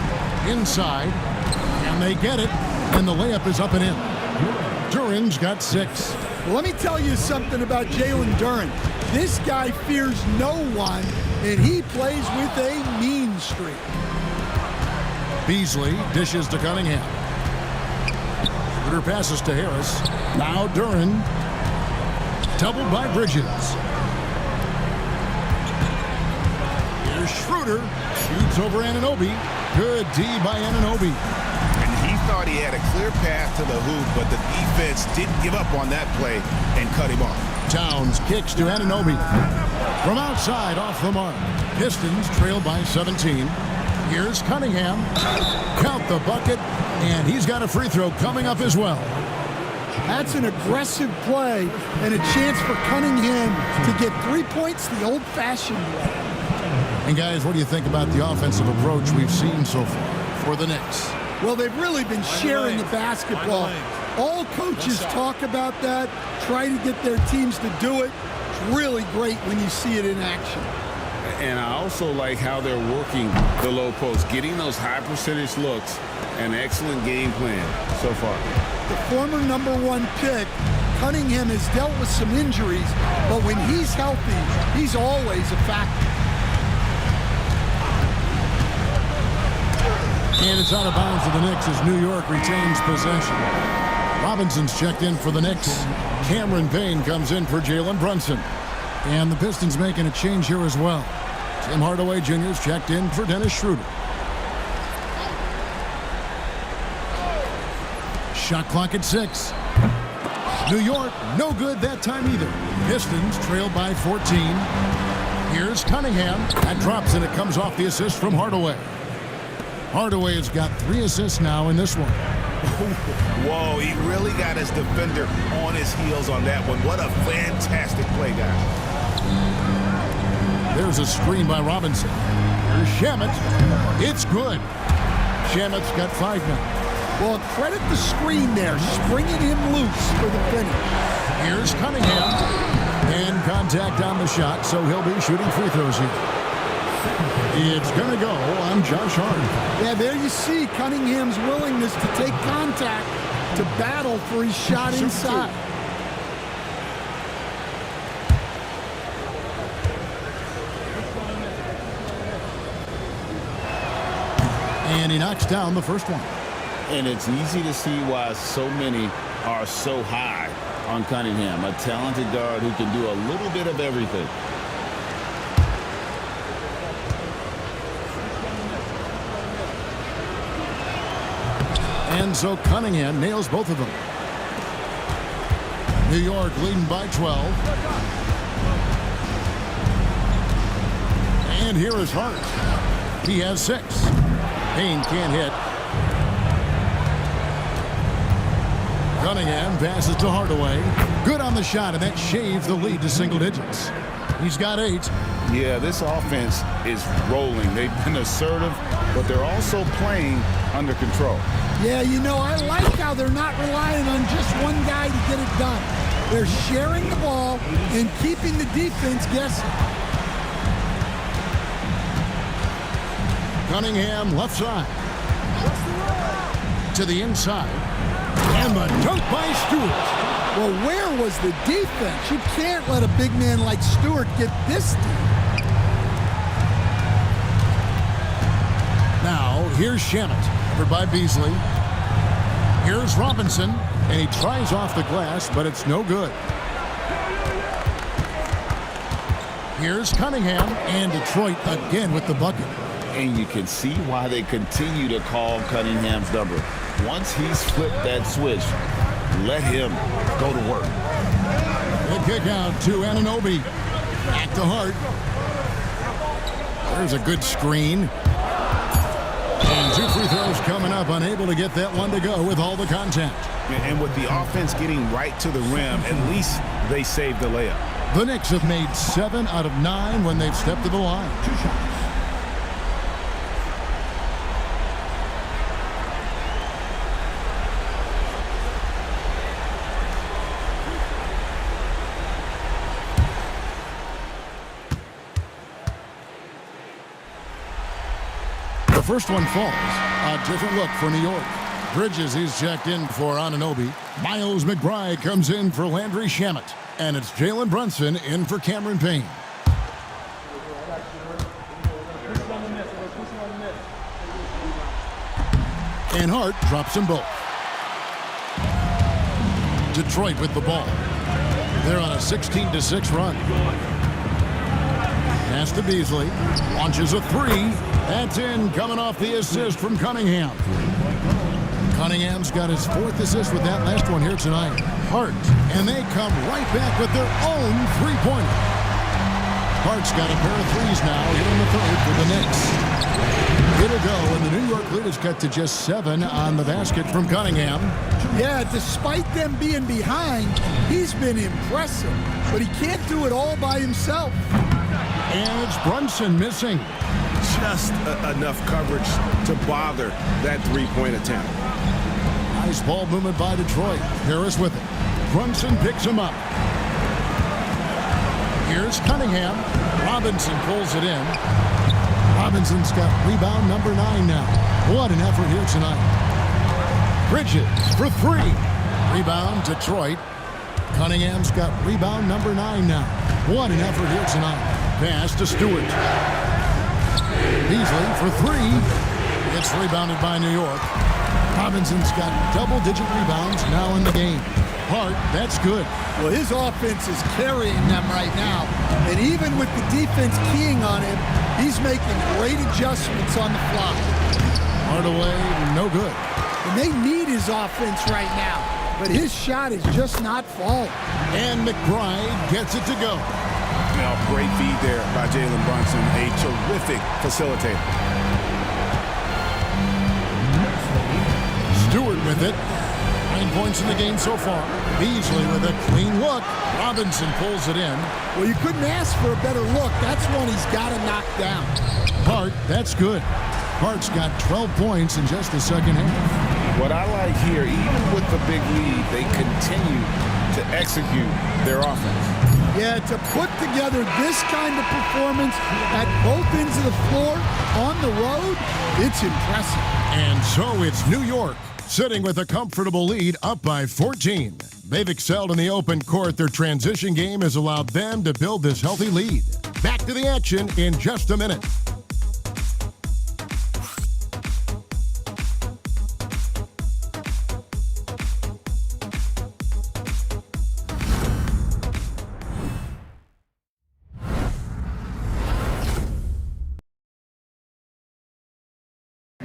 Speaker 2: Inside. And they get it. And the layup is up and in. Duran's got 6.
Speaker 4: Well, let me tell you something about Jalen Duran. This guy fears no one, and he plays with a mean streak.
Speaker 2: Beasley dishes to Cunningham. Schroeder passes to Harris. Now Duran. Doubled by Bridges. Here's Schroeder. Shoots over Anunoby. Good D by Anunoby.
Speaker 10: And he thought he had a clear path to the hoop, but the defense didn't give up on that play and cut him off.
Speaker 2: Towns kicks to Anunoby. From outside, off the mark. Pistons trail by 17. Here's Cunningham. Count the bucket, and he's got a free throw coming up as well.
Speaker 4: That's an aggressive play and a chance for Cunningham to get 3 points the old-fashioned way.
Speaker 2: And guys, what do you think about the offensive approach we've seen so far for the Knicks?
Speaker 4: Well, they've really been sharing the basketball. All coaches talk about that, try to get their teams to do it. It's really great when you see it in action.
Speaker 3: And I also like how they're working the low post, getting those high percentage looks. An excellent game plan so far.
Speaker 4: The former #1 pick, Cunningham, has dealt with some injuries, but when he's healthy, he's always a factor.
Speaker 2: And it's out of bounds to the Knicks as New York retains possession. Robinson's checked in for the Knicks. Cameron Payne comes in for Jalen Brunson. And the Pistons making a change here as well. Tim Hardaway Jr.'s checked in for Dennis Schroeder. Shot clock at 6. New York, no good that time either. Pistons trail by 14. Here's Cunningham. That drops and it comes off the assist from Hardaway. Hardaway has got 3 assists now in this one.
Speaker 10: Whoa, he really got his defender on his heels on that one. What a fantastic play, guys.
Speaker 2: There's a screen by Robinson. Here's Shamet. It's good. Shamet's got 5 now.
Speaker 4: Well, credit the screen there, springing him loose for the finish.
Speaker 2: Here's Cunningham. And contact on the shot, so he'll be shooting free throws here. It's going to go on Josh Hart.
Speaker 4: Yeah, there you see Cunningham's willingness to take contact to battle for his shot inside.
Speaker 2: And he knocks down the first one.
Speaker 3: And it's easy to see why so many are so high on Cunningham, a talented guard who can do a little bit of everything.
Speaker 2: And so Cunningham nails both of them. New York leading by 12. And here is Hart. He has 6. Payne can't hit. Cunningham passes to Hardaway. Good on the shot, and that shaves the lead to single digits. He's got 8.
Speaker 3: Yeah, this offense is rolling. They've been assertive, but they're also playing under control.
Speaker 4: Yeah, you know, I like how they're not relying on just one guy to get it done. They're sharing the ball and keeping the defense guessing.
Speaker 2: Cunningham left side. To the inside. And the dunk by Stewart.
Speaker 4: Well, where was the defense? You can't let a big man like Stewart get this deep.
Speaker 2: Now, here's Shamet, covered by Beasley. Here's Robinson, and he tries off the glass, but it's no good. Here's Cunningham, and Detroit again with the bucket.
Speaker 3: And you can see why they continue to call Cunningham's number. Once he's flipped that switch, let him go to work.
Speaker 2: Good kick out to Anunoby. Back to Hart. There's a good screen. And 2 free throws coming up, unable to get that one to go with all the contact.
Speaker 3: And with the offense getting right to the rim, at least they saved the layup.
Speaker 2: The Knicks have made 7 out of 9 when they've stepped to the line. The first one falls. A different look for New York. Bridges is checked in for Anunoby. Miles McBride comes in for Landry Shamet. And it's Jalen Brunson in for Cameron Payne. And Hart drops them both. Detroit with the ball. They're on a 16-6 run. Pass to Beasley. Launches a 3. That's in, coming off the assist from Cunningham. Cunningham's got his 4th assist with that last one here tonight. Hart, and they come right back with their own three-pointer. Hart's got a pair of threes now here in the 3rd for the Knicks. It'll go, and the New York lead is cut to just 7 on the basket from Cunningham.
Speaker 4: Yeah, despite them being behind, he's been impressive, but he can't do it all by himself.
Speaker 2: And it's Brunson missing.
Speaker 10: Just enough coverage to bother that three-point attempt.
Speaker 2: Nice ball movement by Detroit. Harris with it. Brunson picks him up. Here's Cunningham. Robinson pulls it in. Robinson's got rebound number 9 now. What an effort here tonight. Bridges for 3. Rebound Detroit. Cunningham's got rebound number 9 now. What an effort here tonight. Pass to Stewart. Beasley for 3. It's rebounded by New York. Robinson's got double-digit rebounds now in the game. Hart, that's good.
Speaker 4: Well, his offense is carrying them right now. And even with the defense keying on him, he's making great adjustments on the fly.
Speaker 2: Hardaway, no good.
Speaker 4: And they need his offense right now. But his shot is just not falling.
Speaker 2: And McBride gets it to go.
Speaker 3: Great feed there by Jalen Brunson, a terrific facilitator.
Speaker 2: Stewart with it. 9 points in the game so far. Beasley with a clean look. Robinson pulls it in.
Speaker 4: Well, you couldn't ask for a better look. That's one he's got to knock down.
Speaker 2: Hart, that's good. Hart's got 12 points in just the second half.
Speaker 3: What I like here, even with the big lead, they continue to execute their offense.
Speaker 4: Yeah, to put together this kind of performance at both ends of the floor on the road, it's impressive.
Speaker 2: And so it's New York sitting with a comfortable lead up by 14. They've excelled in the open court. Their transition game has allowed them to build this healthy lead. Back to the action in just a minute.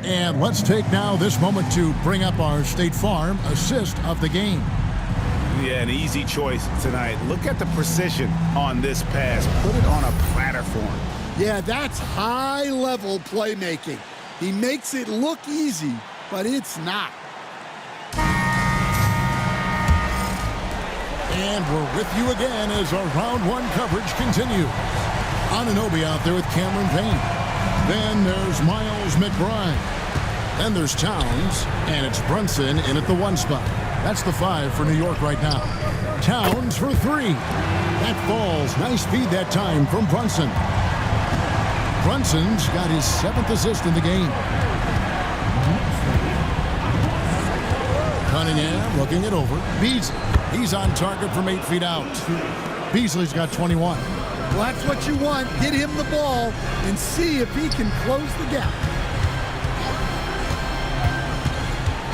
Speaker 2: And let's take now this moment to bring up our State Farm assist of the game.
Speaker 3: Yeah, an easy choice tonight. Look at the precision on this pass. Put it on a platter for him.
Speaker 4: Yeah, that's high-level playmaking. He makes it look easy, but it's not.
Speaker 2: And we're with you again as our round one coverage continues. Anunoby out there with Cameron Payne. Then there's Miles McBride. Then there's Towns, and it's Brunson in at the 1 spot. That's the 5 for New York right now. Towns for 3. That falls. Nice feed that time from Brunson. Brunson's got his 7th assist in the game. Cunningham looking it over. Beasley. He's on target from 8 feet out. Beasley's got 21.
Speaker 4: Well, that's what you want. Get him the ball and see if he can close the gap.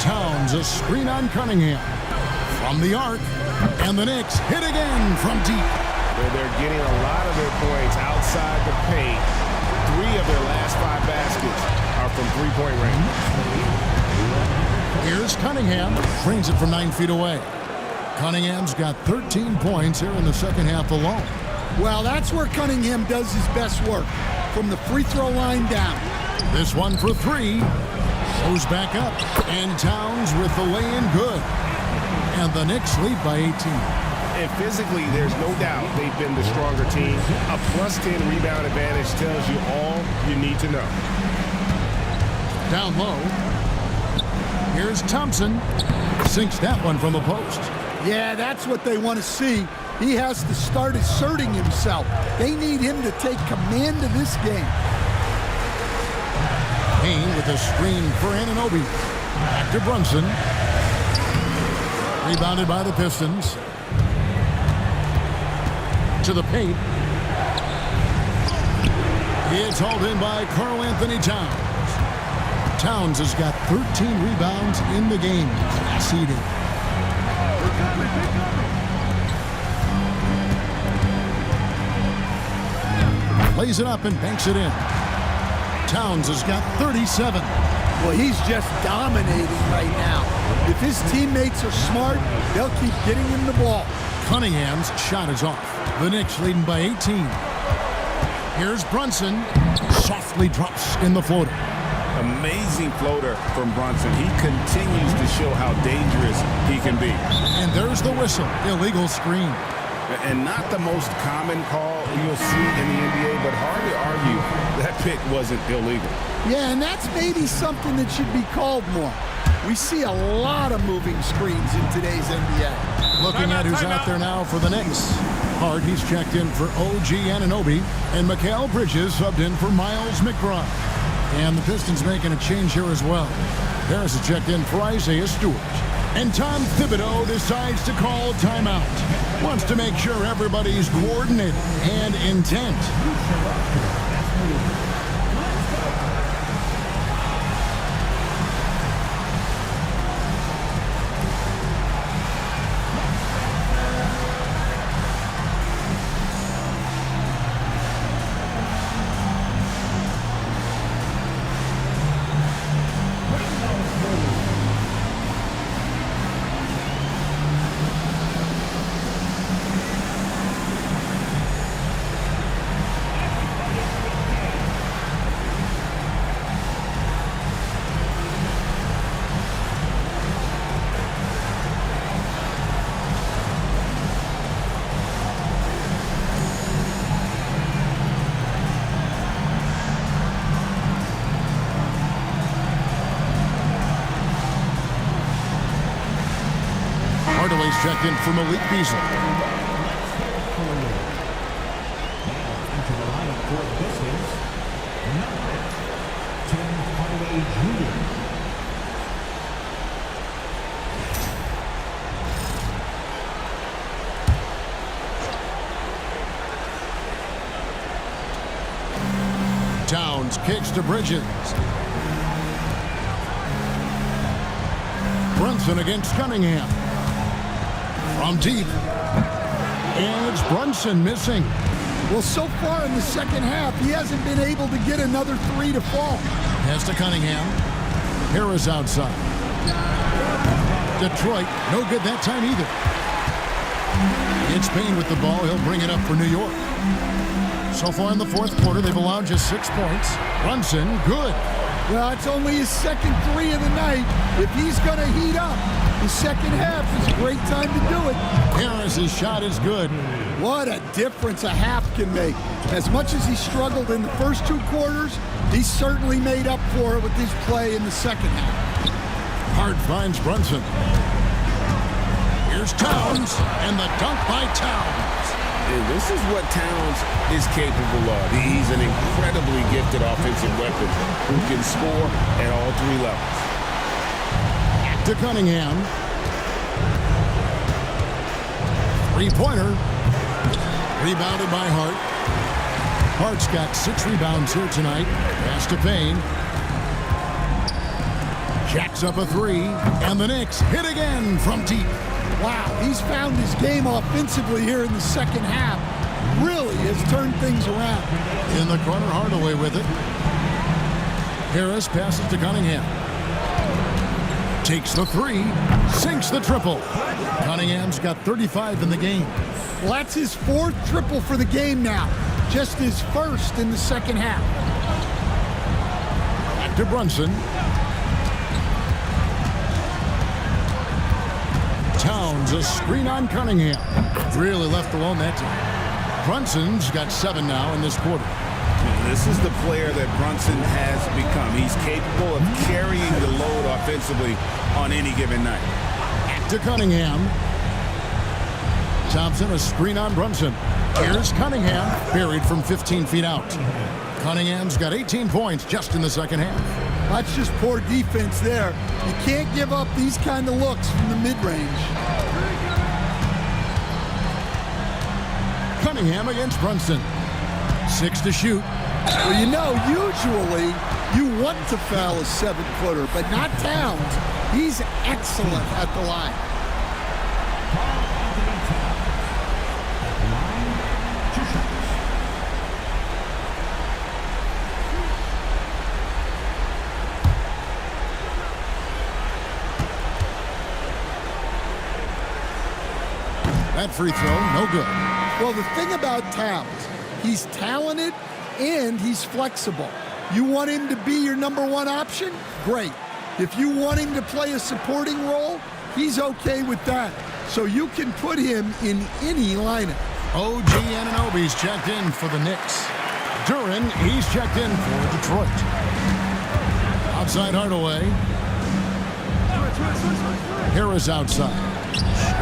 Speaker 2: Towns, a screen on Cunningham. From the arc. And the Knicks hit again from deep.
Speaker 10: Well, they're getting a lot of their points outside the paint. 3 of their last 5 baskets are from three-point range.
Speaker 2: Here's Cunningham. Brings it from 9 feet away. Cunningham's got 13 points here in the second half alone.
Speaker 4: Well, that's where Cunningham does his best work, from the free throw line down.
Speaker 2: This one for 3. Goes back up. And Towns with the lay-in good. And the Knicks lead by 18.
Speaker 10: And physically, there's no doubt they've been the stronger team. A +10 rebound advantage tells you all you need to know.
Speaker 2: Down low. Here's Thompson. Sinks that one from the post.
Speaker 4: Yeah, that's what they want to see. He has to start asserting himself. They need him to take command of this game.
Speaker 2: Payne with a screen for Anunoby. Back to Brunson. Rebounded by the Pistons. To the paint. It's hauled in by Karl Anthony Towns. Towns has got 13 rebounds in the game. Seeding. Lays it up and banks it in. Towns has got 37.
Speaker 4: Well, he's just dominating right now. If his teammates are smart, they'll keep getting him the ball.
Speaker 2: Cunningham's shot is off. The Knicks leading by 18. Here's Brunson. Softly drops in the floater.
Speaker 3: Amazing floater from Brunson. He continues to show how dangerous he can be.
Speaker 2: And there's the whistle. Illegal screen.
Speaker 3: And not the most common call you'll see in the NBA, but hard to argue that pick wasn't illegal.
Speaker 4: Yeah, and that's maybe something that should be called more. We see a lot of moving screens in today's NBA.
Speaker 2: Looking at who's out there now for the Knicks. Hard, he's checked in for OG Anunoby, and Mikal Bridges subbed in for Miles McBride. And the Pistons making a change here as well. Harris has checked in for Isaiah Stewart. And Tom Thibodeau decides to call timeout. Wants to make sure everybody's coordinated and intent. Hardaway's checked in for Malik Beasley.
Speaker 6: Into the lineup for the Pistons, number 10 Hardaway Jr.
Speaker 2: Towns kicks to Bridges. Brunson against Cunningham. From deep. And it's Brunson missing.
Speaker 4: Well, so far in the second half, he hasn't been able to get another 3 to fall.
Speaker 2: Pass to Cunningham. Harris outside. Detroit, no good that time either. It's Payne with the ball. He'll bring it up for New York. So far in the fourth quarter, they've allowed just 6 points. Brunson, good.
Speaker 4: Well, it's only his second 3 of the night. If he's going to heat up, The second half is a great time to do it.
Speaker 2: Harris's shot is good.
Speaker 4: What a difference a half can make. As much as he struggled in the first 2 quarters, he certainly made up for it with his play in the second half.
Speaker 2: Hart finds Brunson. Here's Towns, and the dunk by Towns.
Speaker 10: And this is what Towns is capable of. He's an incredibly gifted offensive weapon who can score at all 3 levels.
Speaker 2: To Cunningham. 3-pointer. Rebounded by Hart. Hart's got 6 rebounds here tonight. Pass to Payne. Jacks up a 3, and the Knicks hit again from deep.
Speaker 4: Wow, he's found his game offensively here in the second half. Really has turned things around.
Speaker 2: In the corner, Hardaway with it. Harris passes to Cunningham. Takes the 3, sinks the triple. Cunningham's got 35 in the game.
Speaker 4: Well, that's his 4th triple for the game now. Just his 1st in the second half.
Speaker 2: Back to Brunson. Towns, a screen on Cunningham. Really left alone that time. Brunson's got 7 now in this quarter.
Speaker 10: This is the player that Brunson has become. He's capable of carrying the load offensively on any given night.
Speaker 2: Back to Cunningham. Thompson, a screen on Brunson. Here's Cunningham, buried from 15 feet out. Cunningham's got 18 points just in the second half.
Speaker 4: That's just poor defense there. You can't give up these kind of looks from the mid-range.
Speaker 2: Cunningham against Brunson. 6 to shoot.
Speaker 4: Well, you know, usually you want to foul a 7-footer, but not Towns. He's excellent at the line.
Speaker 2: That free throw, no good.
Speaker 4: Well, the thing about Towns, he's talented and he's flexible. You want him to be your #1 option? Great. If you want him to play a supporting role, he's okay with that. So you can put him in any lineup.
Speaker 2: OG Anunoby's checked in for the Knicks. Duran, he's checked in for Detroit. Outside Hardaway. Harris outside.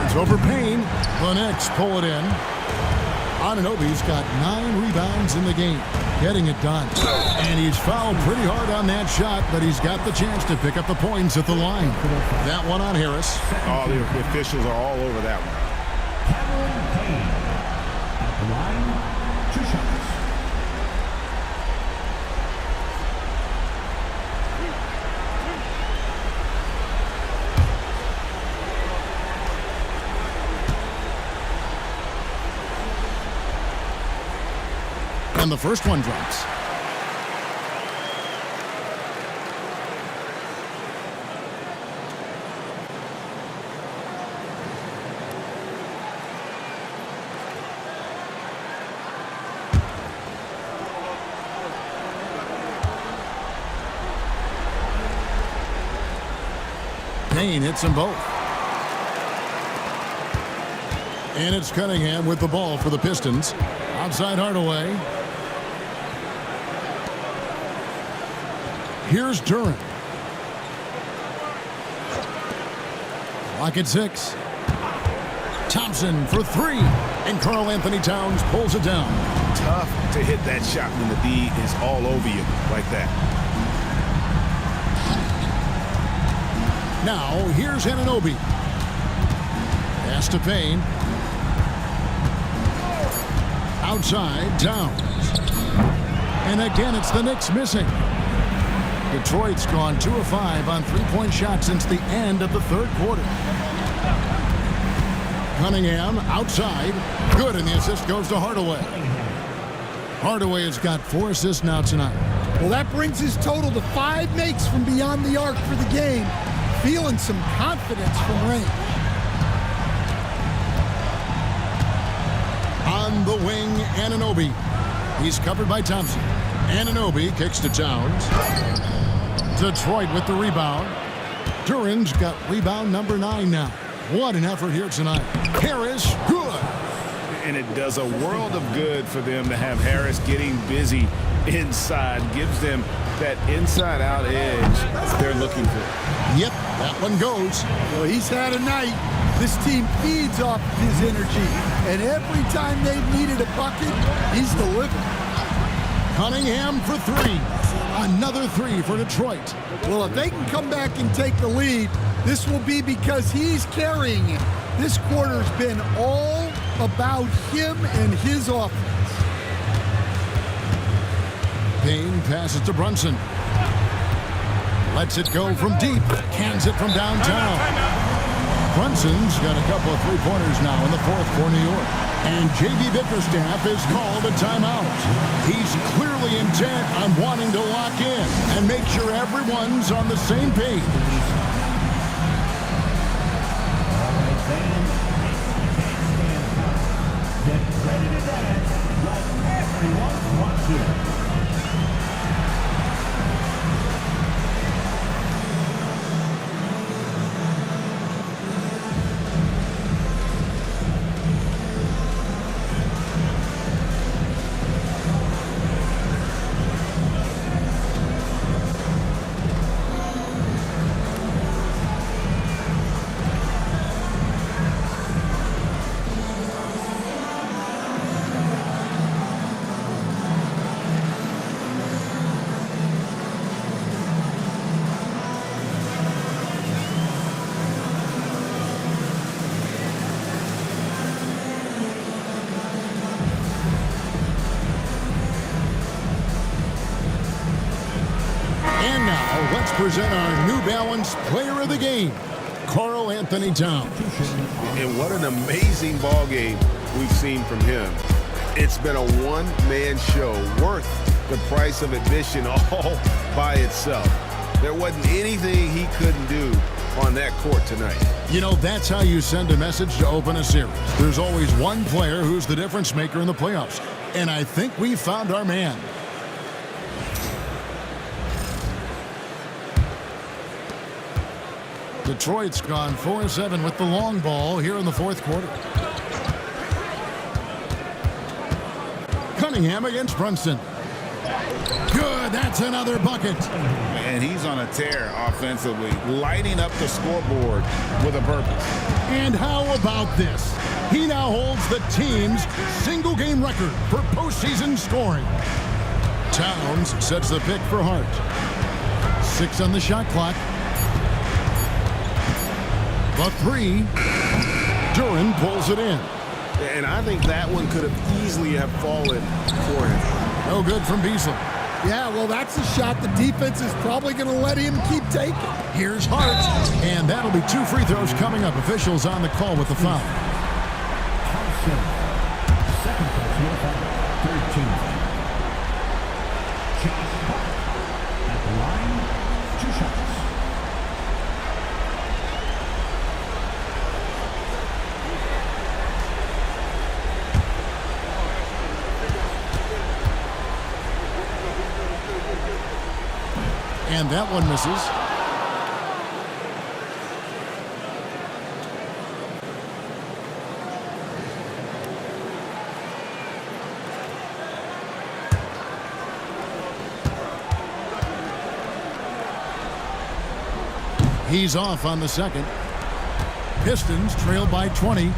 Speaker 2: It's over Payne. The Knicks pull it in. Anunoby's got 9 rebounds in the game. Getting it done. And he's fouled pretty hard on that shot, but he's got the chance to pick up the points at the line. That one on Harris.
Speaker 10: All the officials are all over that one.
Speaker 6: At the line, 2 shots.
Speaker 2: And the first one drops. Payne hits them both. And it's Cunningham with the ball for the Pistons. Outside Hardaway. Here's Duran. Clock at 6. Thompson for 3. And Karl Anthony Towns pulls it down.
Speaker 10: Tough to hit that shot when the D is all over you like that.
Speaker 2: Now, here's Anunoby. Pass to Payne. Outside, Towns. And again, it's the Knicks missing. Detroit's gone 2 of 5 on 3-point shots since the end of the third quarter. Cunningham outside. Good, and the assist goes to Hardaway. Hardaway has got 4 assists now tonight.
Speaker 4: Well, that brings his total to 5 makes from beyond the arc for the game. Feeling some confidence from range.
Speaker 2: On the wing, Anunoby. He's covered by Thompson. Anunoby kicks to Towns. Detroit with the rebound. Duran's got rebound number 9 now. What an effort here tonight. Harris, good.
Speaker 3: And it does a world of good for them to have Harris getting busy inside. Gives them that inside-out edge they're looking for.
Speaker 2: Yep, that one goes.
Speaker 4: Well, he's had a night. This team feeds off of his energy. And every time they've needed a bucket, he's delivered.
Speaker 2: Cunningham for 3. Another 3 for Detroit.
Speaker 4: Well, if they can come back and take the lead, this will be because he's carrying it. This quarter's been all about him and his offense.
Speaker 2: Payne passes to Brunson. Lets it go from deep. Cans it from downtown. Brunson's got a couple of three-pointers now in the fourth for New York. And J.B. Bickerstaff has called a timeout. He's clearly intent on wanting to lock in and make sure everyone's on the same page.
Speaker 6: Get ready to dance like everyone wants to.
Speaker 2: Let's present our New Balance Player of the Game, Karl Anthony Towns.
Speaker 10: And what an amazing ball game we've seen from him. It's been a one-man show worth the price of admission all by itself. There wasn't anything he couldn't do on that court tonight.
Speaker 2: You know, that's how you send a message to open a series. There's always one player who's the difference maker in the playoffs. And I think we found our man. Detroit's gone 4-7 with the long ball here in the fourth quarter. Cunningham against Brunson. Good, that's another bucket.
Speaker 3: And he's on a tear offensively, lighting up the scoreboard with a purpose.
Speaker 2: And how about this? He now holds the team's single-game record for postseason scoring. Towns sets the pick for Hart. 6 on the shot clock. The 3. Duran pulls it in.
Speaker 10: And I think that one could have easily have fallen for him.
Speaker 2: No good from Beasley.
Speaker 4: Yeah, well, that's a shot the defense is probably going to let him keep taking.
Speaker 2: Here's Hart. And that'll be 2 free throws coming up. Officials on the call with the foul.
Speaker 6: Second personal foul, 13. Josh Hart at the line, 2 shots.
Speaker 2: And that one misses. He's off on the second. Pistons trail by 20.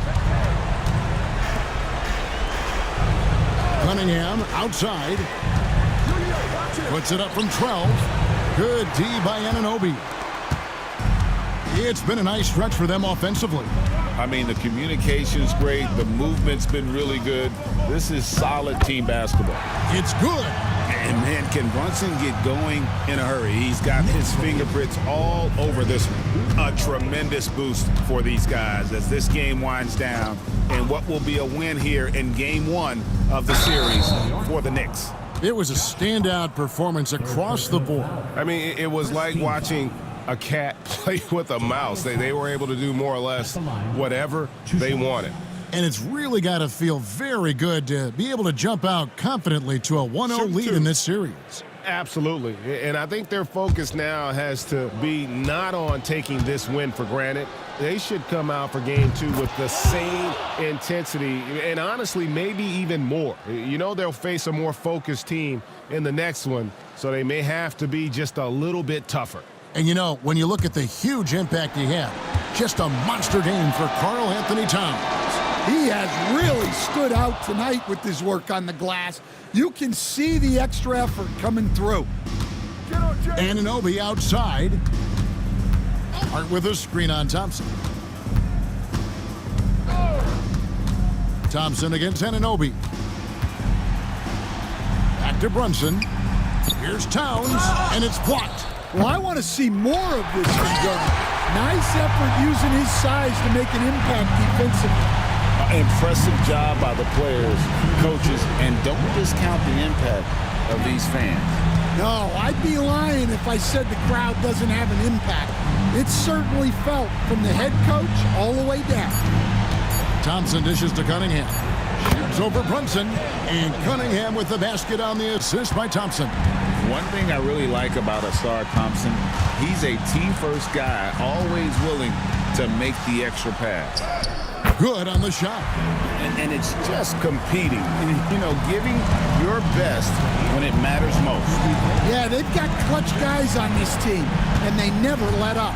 Speaker 2: Cunningham outside. Puts it up from 12. Good D by Anunoby. It's been a nice stretch for them offensively.
Speaker 3: I mean, the communication's great. The movement's been really good. This is solid team basketball.
Speaker 2: It's good.
Speaker 3: And, man, can Brunson get going in a hurry? He's got his fingerprints all over this one. A tremendous boost for these guys as this game winds down. And what will be a win here in Game 1 of the series for the Knicks.
Speaker 2: It was a standout performance across the board.
Speaker 11: I mean, it was like watching a cat play with a mouse. They were able to do more or less whatever they wanted.
Speaker 2: And it's really got to feel very good to be able to jump out confidently to a 1-0 lead in this series.
Speaker 11: Absolutely. And I think their focus now has to be not on taking this win for granted. They should come out for game 2 with the same intensity and honestly maybe even more. You know, they'll face a more focused team in the next one, so they may have to be just a little bit tougher.
Speaker 2: And you know, when you look at the huge impact he had, just a monster game for Karl Anthony Towns.
Speaker 4: He has really stood out tonight with his work on the glass. You can see the extra effort coming through.
Speaker 2: Anunoby outside. Hart with a screen on Thompson. Thompson against Anunoby. Back to Brunson. Here's Towns, and it's blocked.
Speaker 4: Well, I want to see more of this from Gunn. Nice effort using his size to make an impact defensively.
Speaker 3: Impressive job by the players, coaches, and don't discount the impact of these fans.
Speaker 4: No, I'd be lying if I said the crowd doesn't have an impact. It's certainly felt from the head coach all the way down.
Speaker 2: Thompson dishes to Cunningham. Shoots over Brunson, and Cunningham with the basket on the assist by Thompson.
Speaker 3: One thing I really like about Asar Thompson, he's a team-first guy, always willing to make the extra pass.
Speaker 2: Good on the shot.
Speaker 3: And it's just competing, you know, giving your best when it matters most.
Speaker 4: Yeah, they've got clutch guys on this team, and they never let up.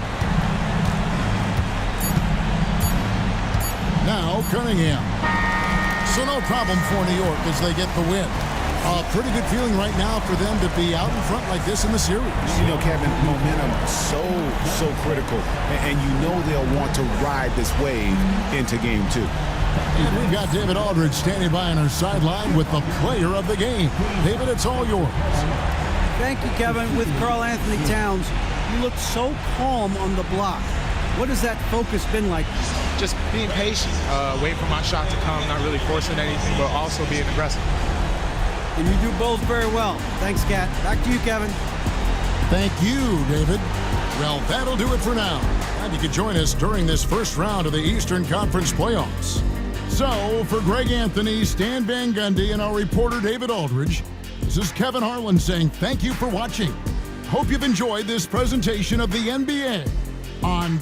Speaker 2: Now Cunningham. So no problem for New York as they get the win. A pretty good feeling right now for them to be out in front like this in the series.
Speaker 3: You know, Kevin, momentum so critical. And you know they'll want to ride this wave into game 2.
Speaker 2: And we've got David Aldridge standing by on our sideline with the player of the game. David, it's all yours.
Speaker 5: Thank you, Kevin. With Karl Anthony Towns, you look so calm on the block. What has that focus been like?
Speaker 12: Just being patient, waiting for my shot to come, not really forcing anything, but also being aggressive.
Speaker 5: And you do both very well. Thanks, Kat. Back to you, Kevin.
Speaker 2: Thank you, David. Well, that'll do it for now. And you can join us during this first round of the Eastern Conference playoffs. So, for Greg Anthony, Stan Van Gundy, and our reporter David Aldridge, this is Kevin Harlan saying thank you for watching. Hope you've enjoyed this presentation of the NBA on